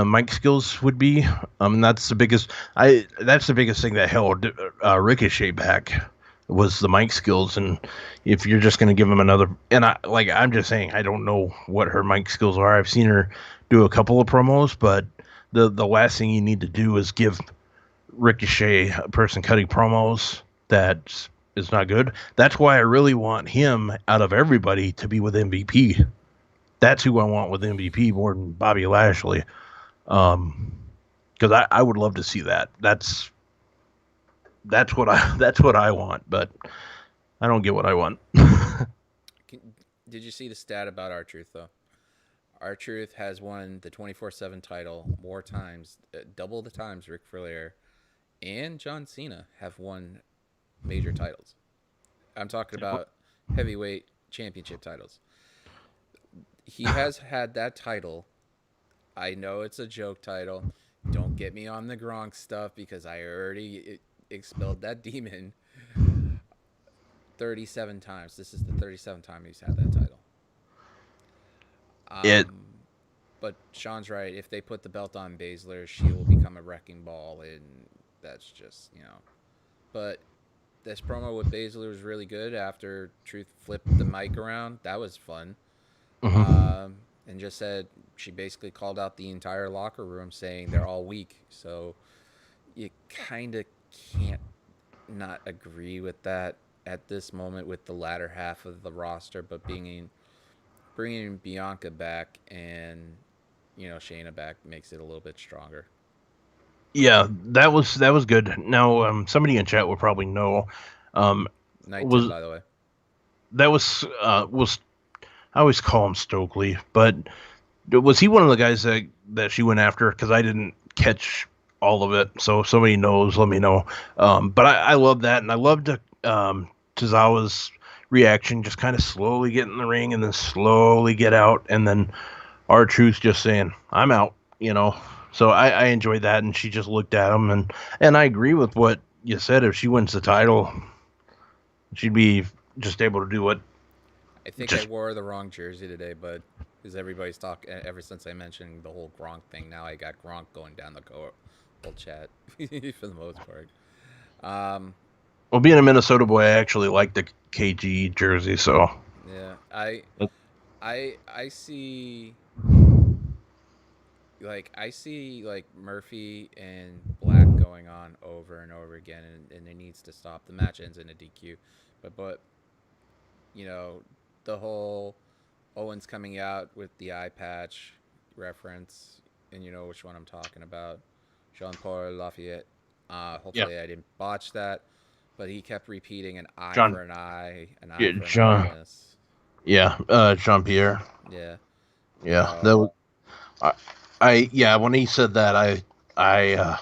mic skills would be. That's the biggest. That's the biggest thing that held Ricochet back was the mic skills. And if you're just going to give him another, and I'm just saying, I don't know what her mic skills are. I've seen her do a couple of promos, but the last thing you need to do is give Ricochet a person cutting promos that is not good. That's why I really want him out of everybody to be with MVP. That's who I want with MVP more than Bobby Lashley. Because I would love to see that. That's what I want, but I don't get what I want. Did you see the stat about R-Truth, though? R-Truth has won the 24/7 title more times, double the times Ric Flair and John Cena have won major titles. I'm talking about heavyweight championship titles. He has had that title. I know it's a joke title. Don't get me on the Gronk stuff because I already expelled that demon 37 times. This is the 37th time he's had that title. It But Sean's right. If they put the belt on Baszler, she will become a wrecking ball, and that's just, you know. But this promo with Baszler was really good after Truth flipped the mic around. That was fun. And just said she basically called out the entire locker room saying they're all weak. So you kind of can't not agree with that at this moment with the latter half of the roster, but bringing Bianca back and Shayna back makes it a little bit stronger. Yeah, that was good. Now, somebody in chat will probably know. Night Tim, Was by the way. that was I always call him Stokely, but was he one of the guys that she went after? Because I didn't catch all of it. So if somebody knows, let me know. But I love that, and I loved Tozawa's reaction, just kind of slowly get in the ring and then slowly get out, and then R-Truth just saying, "I'm out," you know. So I enjoyed that, and she just looked at him, and I agree with what you said. If she wins the title, she'd be just able to do what. I think I Just wore the wrong jersey today, but because everybody's talking ever since I mentioned the whole Gronk thing, now I got Gronk going down the whole chat for the most part. Um, well, being a Minnesota boy, I actually like the KG jersey. So yeah, I see like Murphy and Black going on over and over again, and it needs to stop. The match ends in a DQ, but you know the whole Owens coming out with the eye patch reference, and you know which one I'm talking about. Jean Paul Lafayette. yeah, Hopefully I didn't botch that, but he kept repeating an eye John, for an eye, an eye yeah, for an eye in John, this. yeah, Jean Pierre, Yeah. yeah, So that was I, yeah. When he said that, I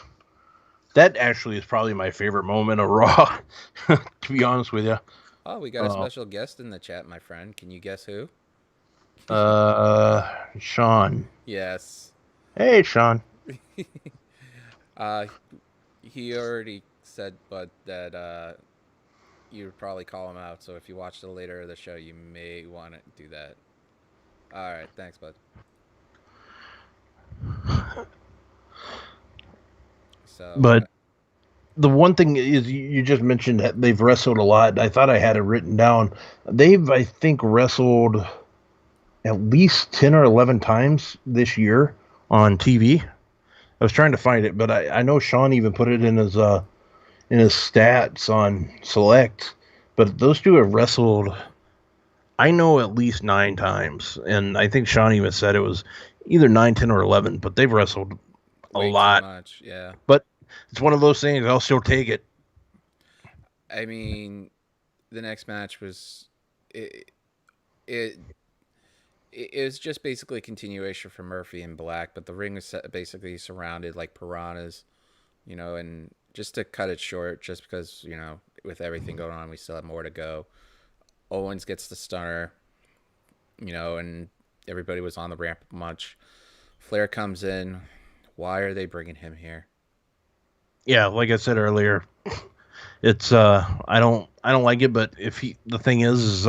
that actually is probably my favorite moment of Raw. To be honest with you, oh, we got a uh, special guest in the chat, my friend. Can you guess who? Sean. Yes. Hey, Sean. uh, he already said, but that you would probably call him out. So if you watch the later of the show, you may want to do that. All right, thanks, bud. So But the one thing is, you just mentioned that they've wrestled a lot. I thought I had it written down. They've, I think, wrestled at least 10 or 11 times this year on TV. I was trying to find it, but I know Sean even put it in his stats on Select. But those two have wrestled, I know, at least 9 times, and I think Sean even said it was either 9, 10, or 11. But they've wrestled a way too lot. much. Yeah. But it's one of those things. I'll still take it. I mean, the next match was it. It it was just basically a continuation from Murphy and Black, but the ring was basically surrounded like piranhas, and just to cut it short, just because, with everything going on, we still have more to go. Owens gets the stunner, and everybody was on the ramp much. Flair comes in. Why are they bringing him here? Yeah, like I said earlier, it's I don't like it, but if he the thing is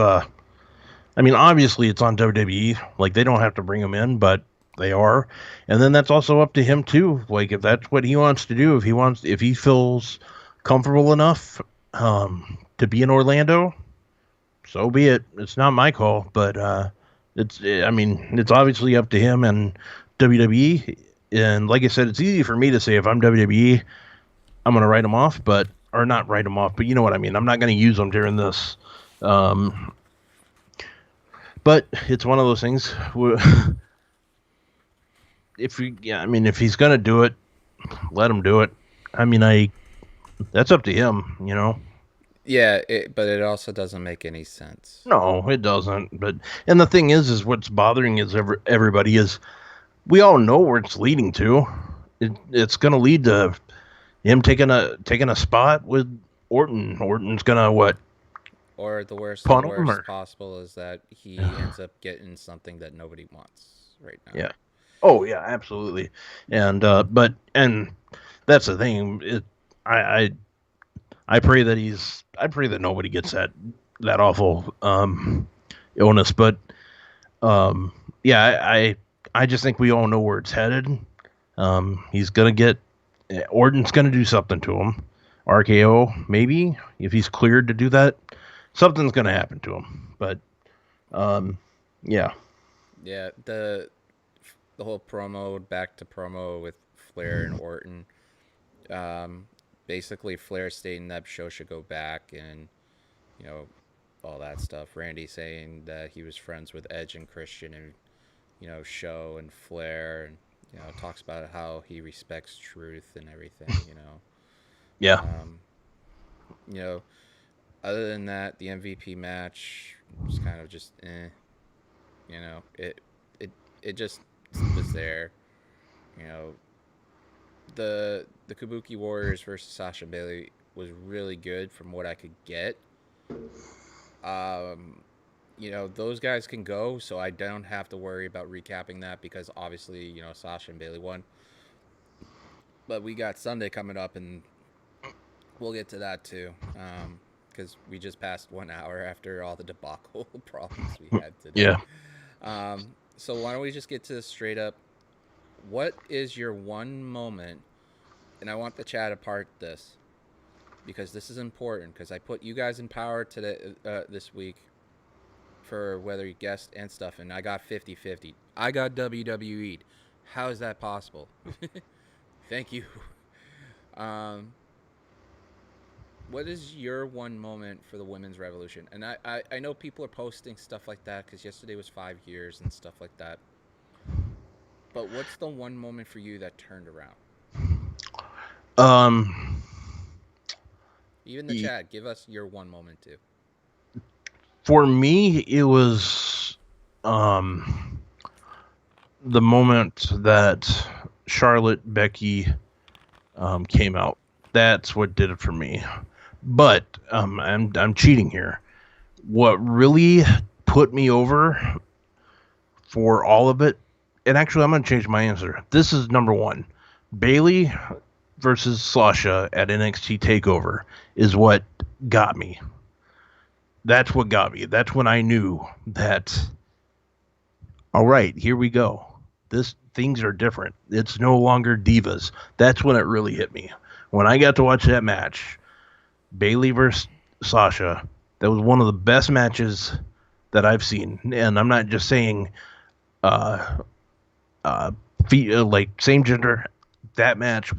I mean, obviously it's on WWE. Like, they don't have to bring him in, but they are. And then that's also up to him too. Like, if that's what he wants to do, if he feels comfortable enough to be in Orlando, so be it. It's not my call, but I mean, it's obviously up to him and WWE. And like I said, it's easy for me to say if I'm WWE, I'm going to write him off, but or not write him off, but you know what I mean. I'm not going to use him during this. Um, but it's one of those things. I mean, if he's gonna do it, let him do it. I mean, that's up to him, you know. Yeah, but it also doesn't make any sense. No, it doesn't. But and the thing is what's bothering is everybody is we all know where it's leading to. It's gonna lead to him taking a spot with Orton. Orton's gonna what, Or the worst of the punt him worst or possible is that he ends up getting something that nobody wants right now. yeah. Oh yeah, absolutely. And and that's the thing. I I I pray that I pray that nobody gets that awful illness. But um, yeah, I just think we all know where it's headed. He's gonna get Orton's gonna do something to him. RKO maybe if he's cleared to do that, something's gonna happen to him. But um, yeah, Yeah, the whole promo back to promo with Flair and Orton. Um, basically Flair stating that show should go back, and all that stuff. Randy saying that he was friends with Edge and Christian, and Show and Flair, and talks about how he respects truth and everything. Yeah. Um, you know, other than that, the MVP match was kind of just it just was there. The Kabuki Warriors versus Sasha Bailey was really good from what I could get. Those guys can go, so I don't have to worry about recapping that because obviously, Sasha and Bailey won. But we got Sunday coming up, and we'll get to that too, because we just passed 1 hour after all the debacle problems we had today. Yeah. So why don't we just get to this straight up? What is your one moment? And I want the chat to part this because this is important because I put you guys in power today this week for whether you guessed and stuff, and I got 50-50. I got WWE'd. How is that possible? Thank you. What is your one moment for the women's revolution? And I know people are posting stuff like that because yesterday was 5 years and stuff like that. But what's the one moment for you that turned around? Even the chat, give us your one moment too. For me, it was the moment that Charlotte Becky came out. That's what did it for me. But I'm cheating here. What really put me over for all of it, and actually I'm going to change my answer. This is number one. Bailey versus Sasha at NXT TakeOver is what got me. That's what got me. That's when I knew that, all right, here we go. Things are different. It's no longer divas. That's when it really hit me. When I got to watch that match, Bailey versus Sasha, that was one of the best matches that I've seen. And I'm not just saying like same gender. That match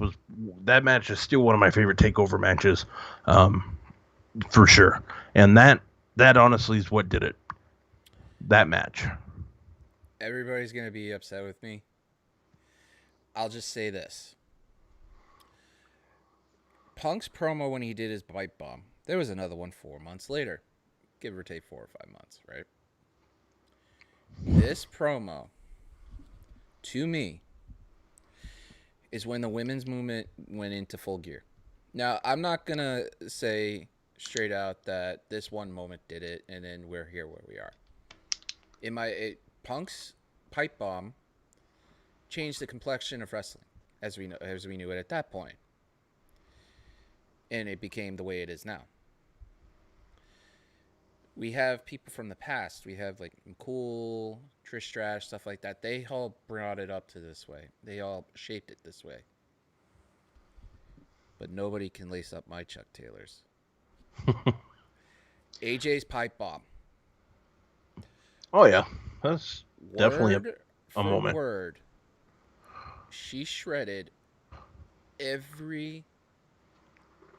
is still one of my favorite takeover matches, for sure. And that honestly is what did it. That match. Everybody's going to be upset with me. I'll just say this. Punk's promo when he did his bite bomb, there was another one 4 months later. Give or take 4 or 5 months, right? This promo, to me, is when the women's movement went into full gear. Now, I'm not going to say straight out that this one moment did it, and then we're here where we are. Punk's pipe bomb changed the complexion of wrestling as we knew it at that point, and it became the way it is now. We have people from the past. We have like Cool, Trish Stratus, stuff like that. They all brought it up to this way. They all shaped it this way. But nobody can lace up my Chuck Taylors. AJ's pipe bomb. Oh yeah, that's definitely a moment. Word, she shredded every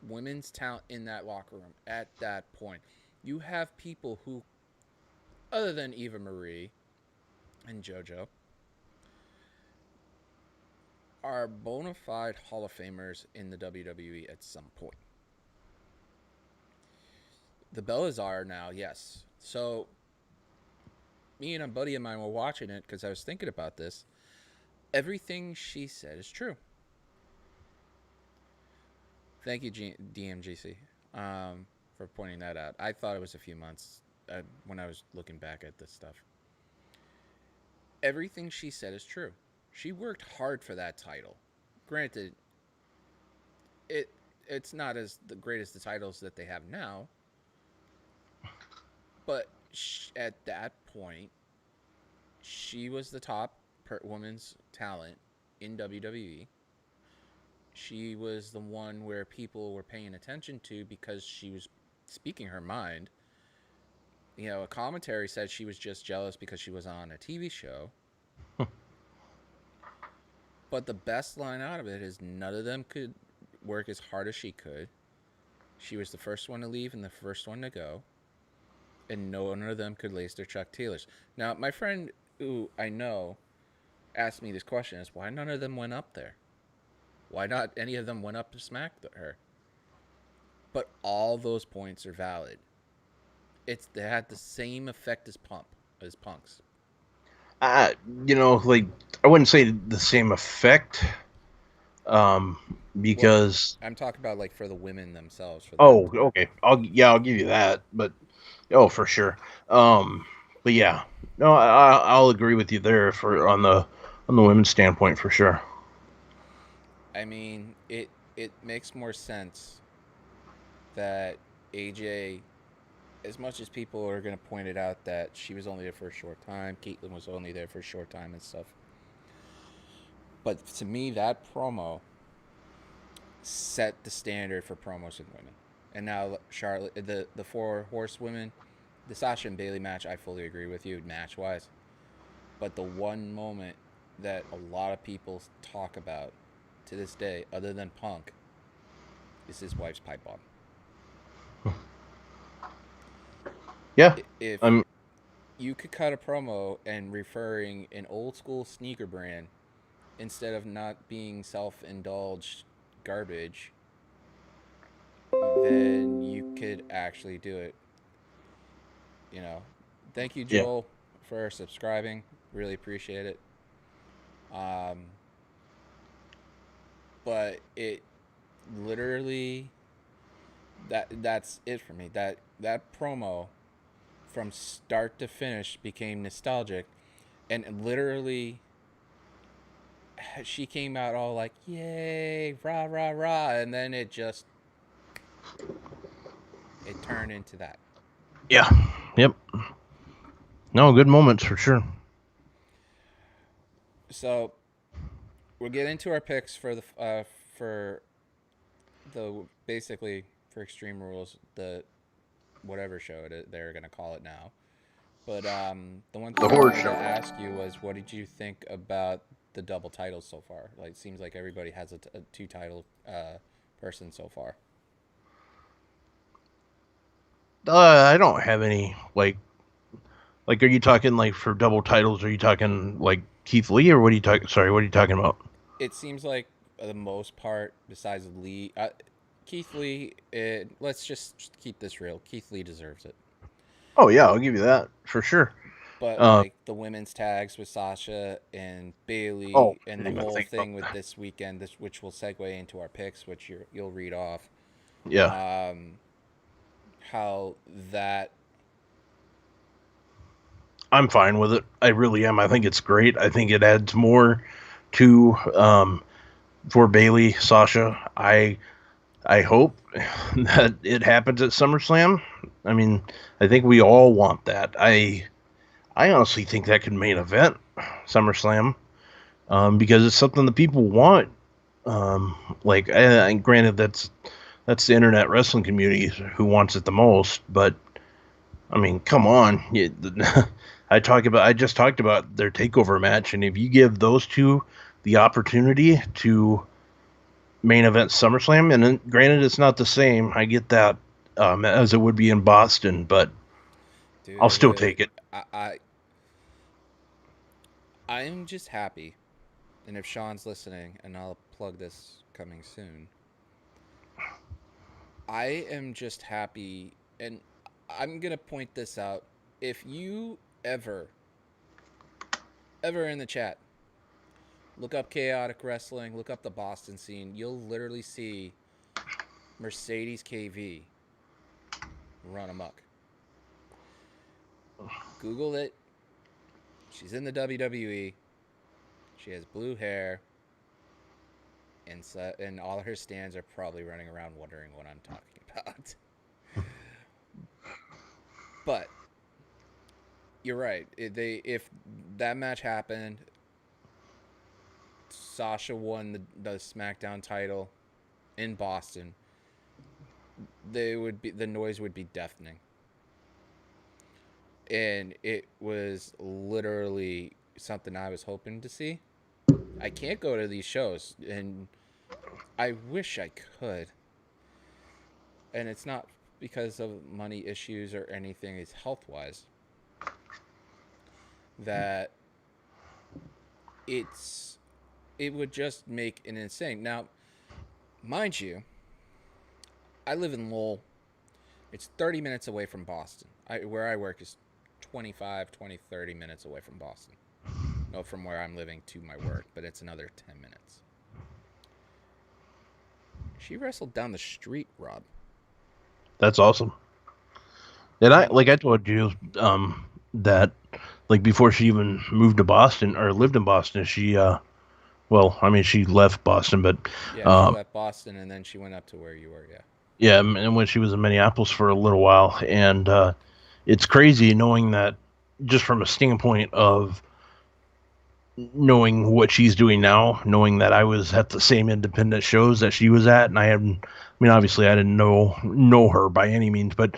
women's talent in that locker room at that point. You have people who, other than Eva Marie and JoJo, are bona fide Hall of Famers in the WWE at some point. The Bellas are now, yes. So, me and a buddy of mine were watching it because I was thinking about this. Everything she said is true. Thank you, DMGC, for pointing that out. I thought it was a few months when I was looking back at this stuff. Everything she said is true. She worked hard for that title. Granted, it's not as the greatest the titles that they have now, but at that point, she was the top women's talent in WWE. She was the one where people were paying attention to because she was speaking her mind. A commentary said she was just jealous because she was on a TV show. But the best line out of it is none of them could work as hard as she could. She was the first one to leave and the first one to go. And none of them could lace their Chuck Taylors. Now, my friend who I know asked me this question is why none of them went up there? Why not any of them went up to smack her? But all those points are valid. They had the same effect as punks. Like I wouldn't say the same effect. Because I'm talking about like for the women themselves. okay, I'll give you that, but for sure. But yeah, no, I'll agree with you there for on the women's standpoint for sure. I mean, it makes more sense that AJ, as much as people are going to point it out that she was only there for a short time, Caitlyn was only there for a short time and stuff. But to me, that promo set the standard for promos in women. And now Charlotte, the 4 horsewomen, the Sasha and Bayley match, I fully agree with you match-wise. But the one moment that a lot of people talk about to this day, other than Punk, is his wife's pipe bomb. Yeah. If you could cut a promo and referring an old school sneaker brand instead of not being self-indulged garbage, then you could actually do it. Thank you, Joel, for subscribing. Really appreciate it. But it literally that's it for me. That promo from start to finish became nostalgic, and literally she came out all like, yay, rah, rah, rah, and then it turned into that. Yeah. Yep. No, good moments for sure. So we'll get into our picks for basically for Extreme Rules, the whatever show they're gonna call it now. But the one thing I wanted to ask you was, what did you think about the double titles so far? Like, it seems like everybody has a 2-title person so far. I don't have any like. Are you talking like for double titles? Are you talking like Keith Lee, or what are you talking? Sorry, what are you talking about? It seems like the most part, besides Lee, Keith Lee. Let's just keep this real. Keith Lee deserves it. Oh yeah, I'll give you that for sure. But like the women's tags with Sasha and Bayley, and the whole thing with this weekend, which will segue into our picks, which you'll read off. Yeah. How that. I'm fine with it. I really am. I think it's great. I think it adds more to for Bayley, Sasha. I hope that it happens at SummerSlam. I mean, I think we all want that. I honestly think that could main event SummerSlam because it's something that people want. And granted, that's the internet wrestling community who wants it the most. But I mean, come on. I just talked about their takeover match, and if you give those two the opportunity to main event SummerSlam, and then, granted, it's not the same. I get that as it would be in Boston, but dude, I'll still take it. I'm just happy, and if Sean's listening, and I'll plug this coming soon, I am just happy, and I'm gonna point this out. If you ever in the chat, look up Chaotic Wrestling, look up the Boston scene, you'll literally see Mercedes KV run amok. Google it. She's in the WWE. She has blue hair. And all her stands are probably running around wondering what I'm talking about. But you're right. If that match happened, Sasha won the SmackDown title in Boston, the noise would be deafening. And it was literally something I was hoping to see. I can't go to these shows, and I wish I could. And it's not because of money issues or anything, it's health-wise. That it would just make an insane. Now, mind you, I live in Lowell. It's 30 minutes away from Boston. Where I work is 30 minutes away from Boston. No, from where I'm living to my work, but it's another 10 minutes. She wrestled down the street, Rob. That's awesome. And I told you, that like before she even moved to Boston or lived in Boston, she she left Boston, but she left Boston and then she went up to where you were. Yeah, and when she was in Minneapolis for a little while, and it's crazy knowing that just from a standpoint of knowing what she's doing now, knowing that I was at the same independent shows that she was at, and obviously I didn't know her by any means, but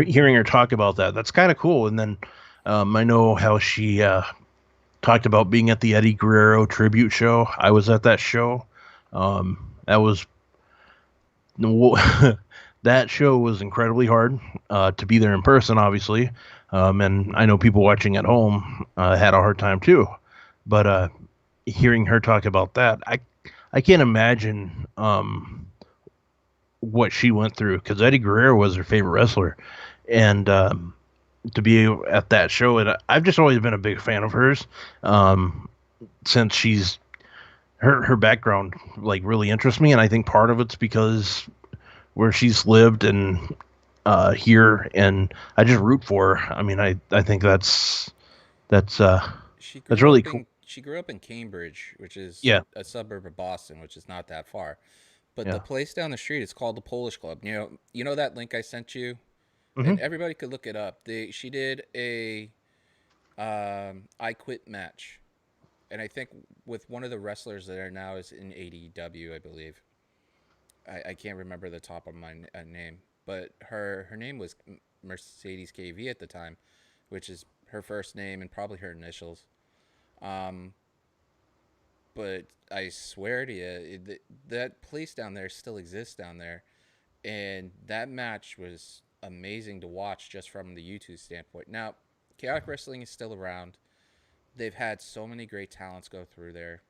hearing her talk about that's kind of cool. And then I know how she talked about being at the Eddie Guerrero tribute show. I was at that show. That was that show was incredibly hard to be there in person, obviously, and I know people watching at home had a hard time too. But hearing her talk about that, I can't imagine what she went through, because Eddie Guerrero was her favorite wrestler, and to be at that show, and I've just always been a big fan of hers since her background like really interests me, and I think part of it's because where she's lived and here, and I just root for her. I mean, I think that's really cool. She grew up in Cambridge, which is a suburb of Boston, which is not that far. But the place down the street is called the Polish Club. You know that link I sent you, and everybody could look it up. She did a I Quit match, and I think with one of the wrestlers there now is in AEW, I believe. I can't remember the top of my name, but her name was Mercedes KV at the time, which is her first name and probably her initials. But I swear to you, that place down there still exists down there, and that match was amazing to watch just from the YouTube standpoint. Now, Chaotic Wrestling is still around. They've had so many great talents go through there,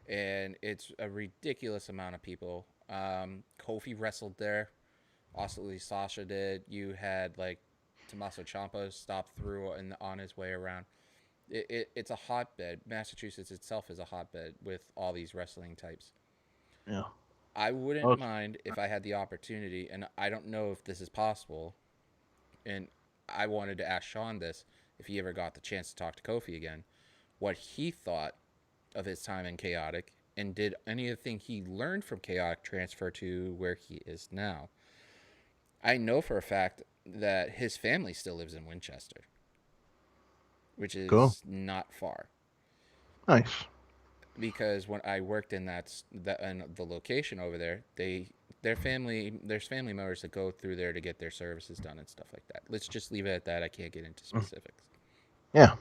and it's a ridiculous amount of people. Kofi wrestled there. Also, Sasha did. You had like Tommaso Ciampa stop through and on his way around. It's a hotbed. Massachusetts itself is a hotbed with all these wrestling types. Yeah. I wouldn't mind if I had the opportunity, and I don't know if this is possible, and I wanted to ask Sean this, if he ever got the chance to talk to Kofi again, what he thought of his time in Chaotic, and did anything he learned from Chaotic transfer to where he is now. I know for a fact that his family still lives in Winchester, which is not far. Nice. Because when I worked in the location over there, there's family members that go through there to get their services done and stuff like that. Let's just leave it at that. I can't get into specifics. Yeah,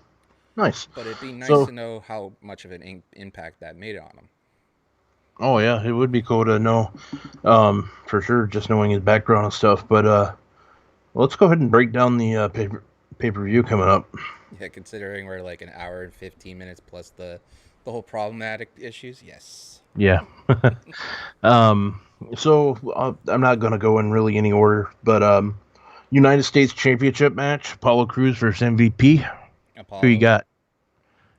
nice. But it'd be nice to know how much of an impact that made on him. Oh yeah, it would be cool to know, for sure, just knowing his background and stuff. But let's go ahead and break down the pay-per-view coming up. Yeah, considering we're like an hour and 15 minutes plus the whole problematic issues, yes. Yeah. So I'm not going to go in really any order, but United States Championship match, Apollo Crews versus MVP. Apollo. Who you got?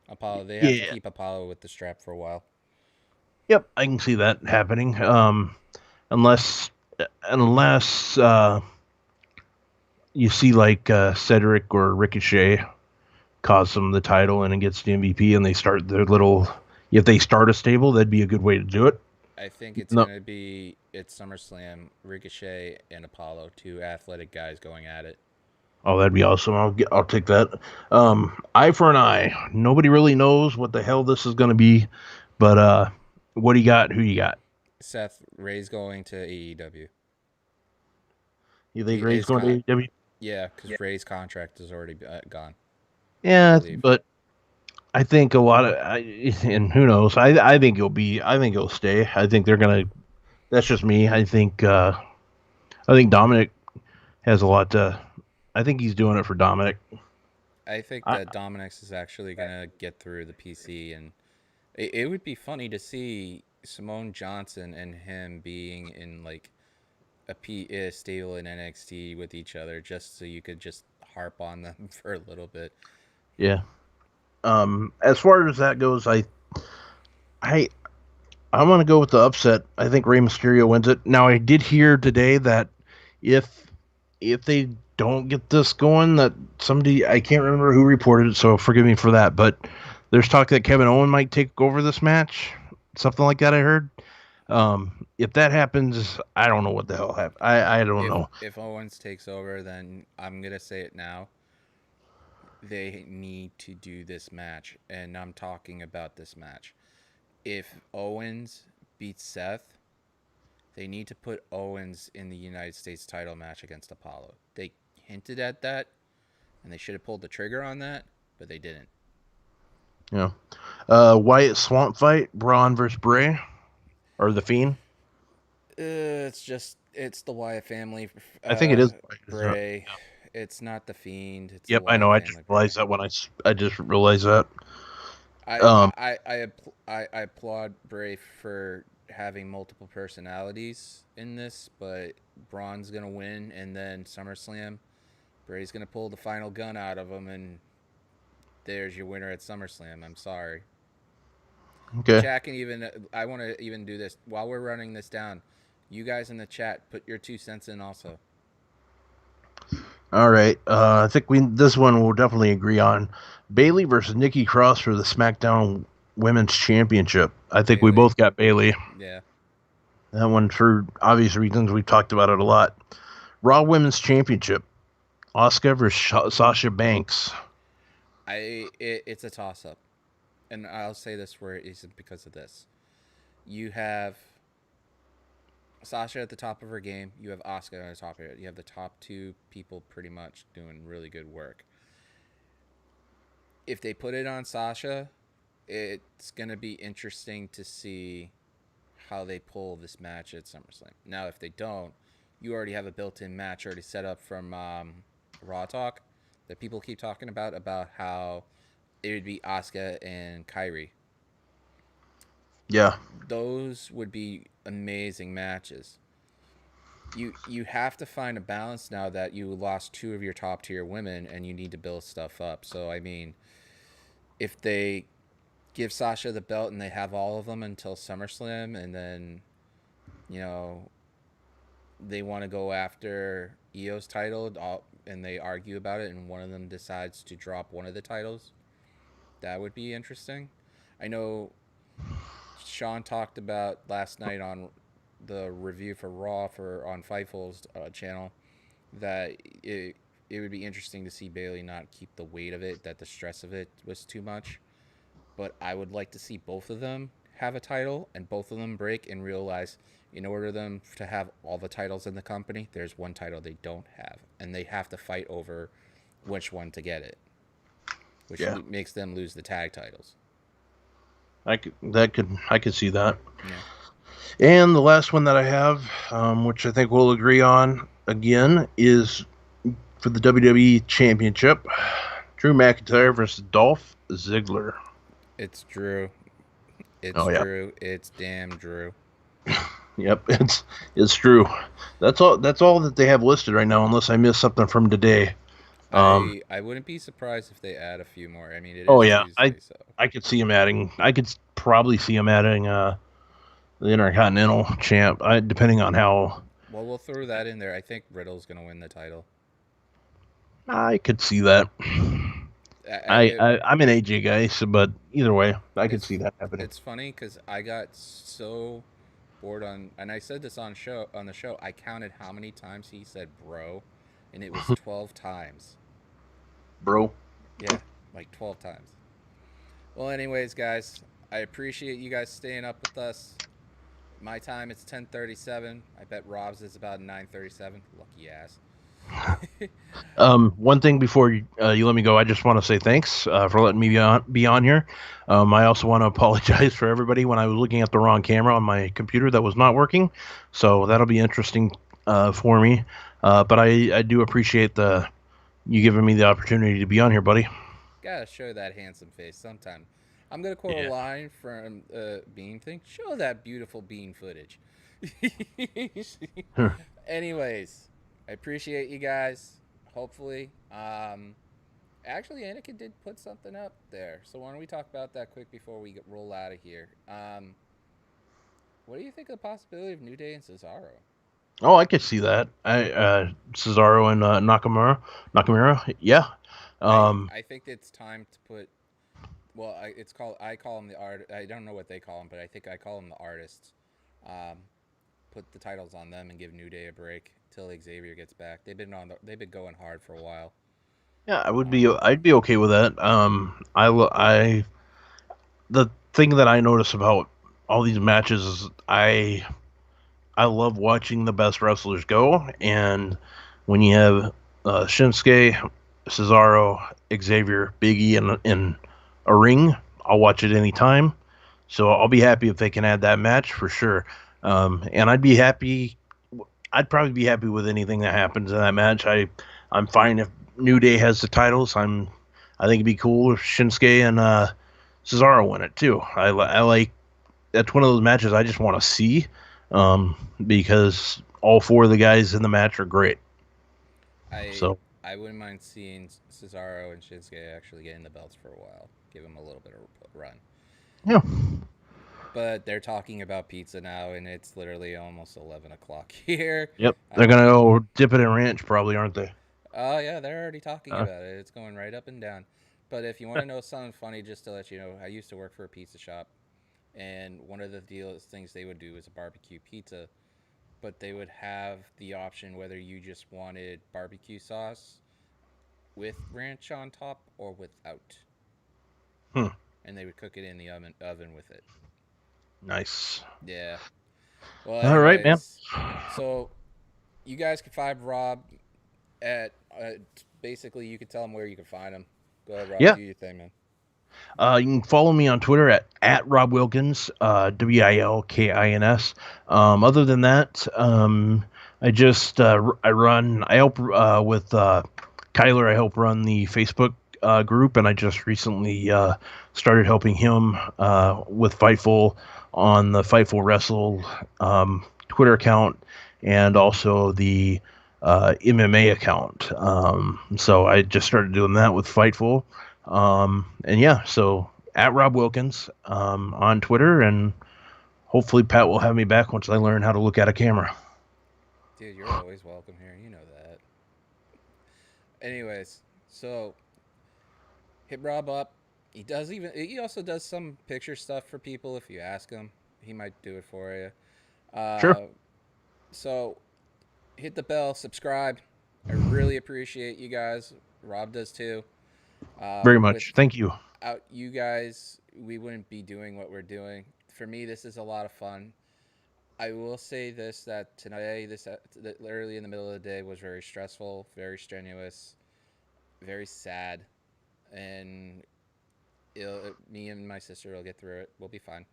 Apollo. They have to keep Apollo with the strap for a while. Yep, I can see that happening. Unless you see like Cedric or Ricochet cost them the title and it gets the MVP, and they start their little. If they start a stable, that'd be a good way to do it. I think it's going to be SummerSlam, Ricochet and Apollo, two athletic guys going at it. Oh, that'd be awesome. I'll take that. Eye for an eye. Nobody really knows what the hell this is going to be, but what do you got? Who you got? Seth, Ray's going to AEW. You think Ray's going to AEW? Yeah, because Ray's contract is already gone. Yeah, but I think a lot of, and who knows? I think he'll stay. I think they're gonna That's just me. I think Dominic has a lot to. I think he's doing it for Dominic. I think I, that Dominic's is actually gonna get through the PC, and it would be funny to see Simone Johnson and him being in like a stable in NXT with each other, just so you could just harp on them for a little bit. yeah. As far as that goes, I I want to go with the upset. I think Rey Mysterio wins it. Now, I did hear today that if if they don't get this going, that somebody, I can't remember who reported it, so forgive me for that, but there's talk that Kevin Owen might take over this match, something like that. I heard. If that happens, I don't know what the hell happened. I don't If know. if Owens takes over, then I'm gonna say it now. They need to do this match, and I'm talking about this match. If Owens beats Seth, they need to put Owens in the United States title match against Apollo. They hinted at that, and they should have pulled the trigger on that, but they didn't. Yeah. Wyatt Swamp fight, Braun versus Bray, or the Fiend. It's the Wyatt family. I think it is. Isn't it? Bray. It's not the Fiend. It's the Yep, I know. Wyatt I just family. Bray. realized that I just realized that. I Um, I I, I applaud Bray for having multiple personalities in this, but Braun's gonna win, and then SummerSlam, Bray's gonna pull the final gun out of him, and there's your winner at SummerSlam. I'm sorry. The okay. chat can even. I want to even do this while we're running this down. You guys in the chat, put your 2 cents in also. All right. I think we this one we'll definitely agree on. Bailey versus Nikki Cross for the SmackDown Women's Championship. I think we Bailey. both got Bailey. Yeah. That one for obvious reasons. We've talked about it a lot. Raw Women's Championship. Asuka versus Sasha Banks. It's a toss up, and I'll say this where it isn't because of this. You have Sasha at the top of her game. You have Asuka on the top of it. You have the top two people pretty much doing really good work. If they put it on Sasha, it's gonna be interesting to see how they pull this match at SummerSlam. Now, if they don't, you already have a built-in match already set up from Raw Talk that people keep talking about how it would be Asuka and Kyrie. Yeah. Those would be amazing matches. You have to find a balance now that you lost two of your top tier women and you need to build stuff up. So I mean, if they give Sasha the belt and they have all of them until SummerSlam, and then you know they want to go after Io's title, and they argue about it, and one of them decides to drop one of the titles, that would be interesting. I know Sean talked about last night on the review for Raw for on Fightful's channel that it would be interesting to see Bailey not keep the weight of it, that the stress of it was too much. But I would like to see both of them have a title and both of them break and realize in order for them to have all the titles in the company, there's one title they don't have, and they have to fight over which one to get it, which Yeah. makes them lose the tag titles. I could see that. Yeah. And the last one that I have, which I think we'll agree on again, is for the WWE Championship. Drew McIntyre versus Dolph Ziggler. It's Drew. It's Oh yeah. Drew. It's damn Drew. Yep, it's true. That's all that they have listed right now, unless I missed something from today. Um, I wouldn't be surprised if they add a few more. I mean, it oh is yeah, Tuesday, so I could see him adding. I could probably see him adding the Intercontinental Champ, depending on how. well, we'll throw that in there. I think Riddle's gonna win the title. I could see that. It, I'm an AJ guy, so but either way, I could see it's that happening. it's funny because I got so bored and I said this on the show. I counted how many times he said "bro," and it was 12 times. Bro. Yeah, like 12 times. Well, anyways, guys, I appreciate you guys staying up with us. My time it's 10:37. I bet Rob's is about 9:37. Lucky ass. One thing before you let me go, I just want to say thanks for letting me be on here. I also want to apologize for everybody when I was looking at the wrong camera on my computer that was not working. So that'll be interesting for me. But I do appreciate you giving me the opportunity to be on here, buddy. Gotta show that handsome face sometime. I'm gonna quote a Yeah. line from Bean thing. Show that beautiful Bean footage. Anyways, I appreciate you guys. Hopefully, actually, Anakin did put something up there. So why don't we talk about that quick before we roll out of here? What do you think of the possibility of New Day and Cesaro? Oh, I could see that. Cesaro and Nakamura. Yeah. Um, I think it's time to put. Well, I call them the art. I don't know what they call them, but I think I call them the artists. Um, put the titles on them and give New Day a break till Xavier gets back. They've been going hard for a while. yeah, Um, I'd be okay with that. The thing that I notice about all these matches is I love watching the best wrestlers go, and when you have Shinsuke, Cesaro, Xavier, Biggie in a ring, I'll watch it anytime. So I'll be happy if they can add that match for sure. And I'd be happy. I'd probably be happy with anything that happens in that match. I'm fine if New Day has the titles. I think it'd be cool if Shinsuke and Cesaro win it too. I like that's one of those matches I just want to see because all four of the guys in the match are great. I So I wouldn't mind seeing Cesaro and Shinsuke actually getting the belts for a while. Give them a little bit of a run. yeah, But they're talking about pizza now, and it's literally almost 11 o'clock here. yep, they're Uh, gonna go dip it in ranch probably, aren't they? oh yeah, they're already talking Uh, about it. It's going right up and down. But if you want to know something funny, just to let you know, I used to work for a pizza shop, and one of the things they would do is a barbecue pizza, but they would have the option whether you just wanted barbecue sauce with ranch on top or without, hmm, and they would cook it in the oven with it. nice. Yeah. Well, All right, man. anyways, so you guys can find Rob at basically you can tell him where you can find him. Go ahead, Rob. Yeah, Do your thing, man. you can follow me on Twitter at Rob Wilkins, Wilkins. Other than that, I help with Kyler. I help run the Facebook group, and I just recently started helping him with Fightful on the Fightful Wrestle Twitter account and also the MMA account. So I just started doing that with Fightful. And yeah, so at Rob Wilkins on Twitter, and hopefully Pat will have me back once I learn how to look at a camera. Dude, you're always welcome here. You know that. Anyways, so hit Rob up. He also does some picture stuff for people if you ask him. He might do it for you. Sure, So hit the bell, subscribe. I really appreciate you guys. Rob does too. very much. Thank you. Without you guys, we wouldn't be doing what we're doing. For me, this is a lot of fun. I will say this that today, early in the middle of the day, was very stressful, very strenuous, very sad, and me and my sister will get through it. We'll be fine.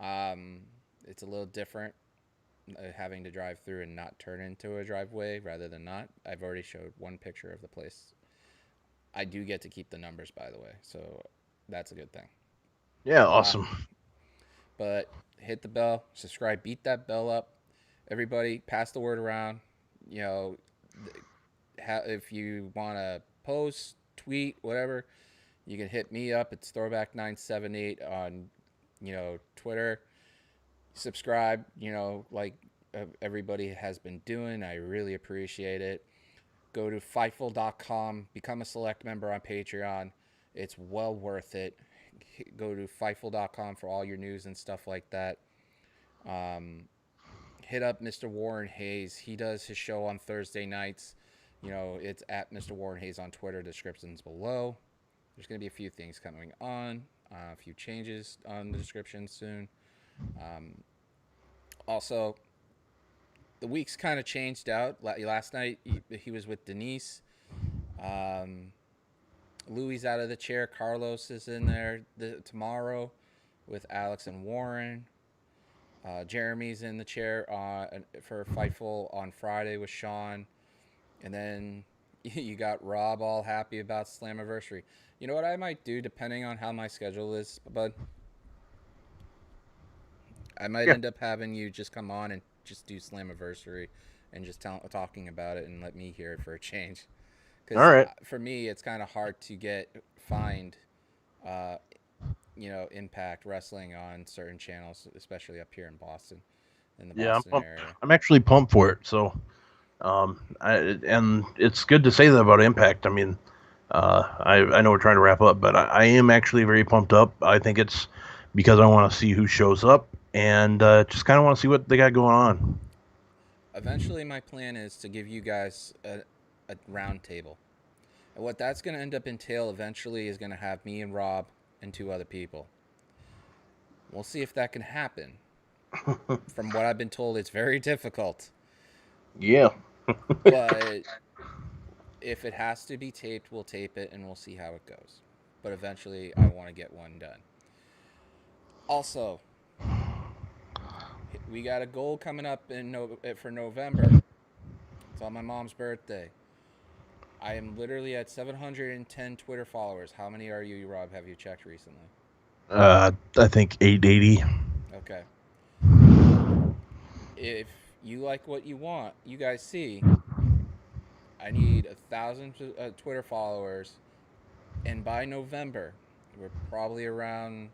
Um, it's a little different having to drive through and not turn into a driveway rather than not. I've already showed one picture of the place. I do get to keep the numbers, by the way, so that's a good thing. Yeah, Uh, awesome. but hit the bell, subscribe, beat that bell up. Everybody, pass the word around. You know, if you want to post, tweet, whatever, you can hit me up. It's Throwback978 on, Twitter. Subscribe, like everybody has been doing. I really appreciate it. Go to Fightful.com, become a select member on Patreon. It's well worth it. Go to Fightful.com for all your news and stuff like that. Um, Hit up Mr. Warren Hayes. He does his show on Thursday nights. It's at Mr. Warren Hayes on Twitter. Descriptions below. There's going to be a few things coming on, a few changes on the description soon. Also, the week's kind of changed out. Last night he was with Denise. Um, Louis out of the chair. Carlos is in there tomorrow with Alex and Warren. Jeremy's in the chair for Fightful on Friday with Sean. And then you got Rob all happy about Slammiversary. You know what I might do, depending on how my schedule is, bud? I might Yeah. end up having you just come on and just do Slammiversary and just talking about it and let me hear it for a change. All Because right. for me, it's kind of hard to find, uh, Impact Wrestling on certain channels, especially up here in Boston, in the Yeah, I'm Boston pumped. area. I'm actually pumped for it. So, and it's good to say that about Impact. I mean, I know we're trying to wrap up, but I am actually very pumped up. I think it's because I want to see who shows up and just kind of want to see what they got going on. Eventually, my plan is to give you guys a round table. And what that's going to end up entail eventually is going to have me and Rob and two other people. We'll see if that can happen. From what I've been told, it's very difficult. Yeah. But if it has to be taped, we'll tape it and we'll see how it goes. But eventually, I want to get one done. Also, we got a goal coming up for November. It's on my mom's birthday. I am literally at 710 Twitter followers. How many are you, Rob? Have you checked recently? I think 880. Okay. If you like what you guys see, I need 1,000 Twitter followers, and by November, we're probably around,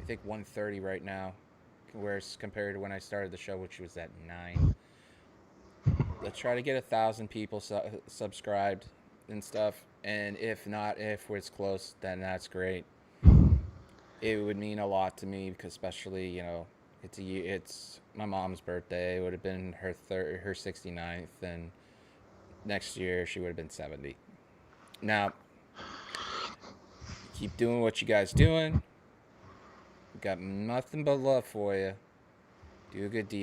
I think 130 right now, whereas compared to when I started the show, which was at 9. Let's try to get 1,000 people subscribed and stuff. And if not, if it's close, then that's great. It would mean a lot to me because, especially, it's my mom's birthday. It would have been her 69th, and next year she would have been 70. Now, keep doing what you guys doing. Got nothing but love for you. Do a good deed.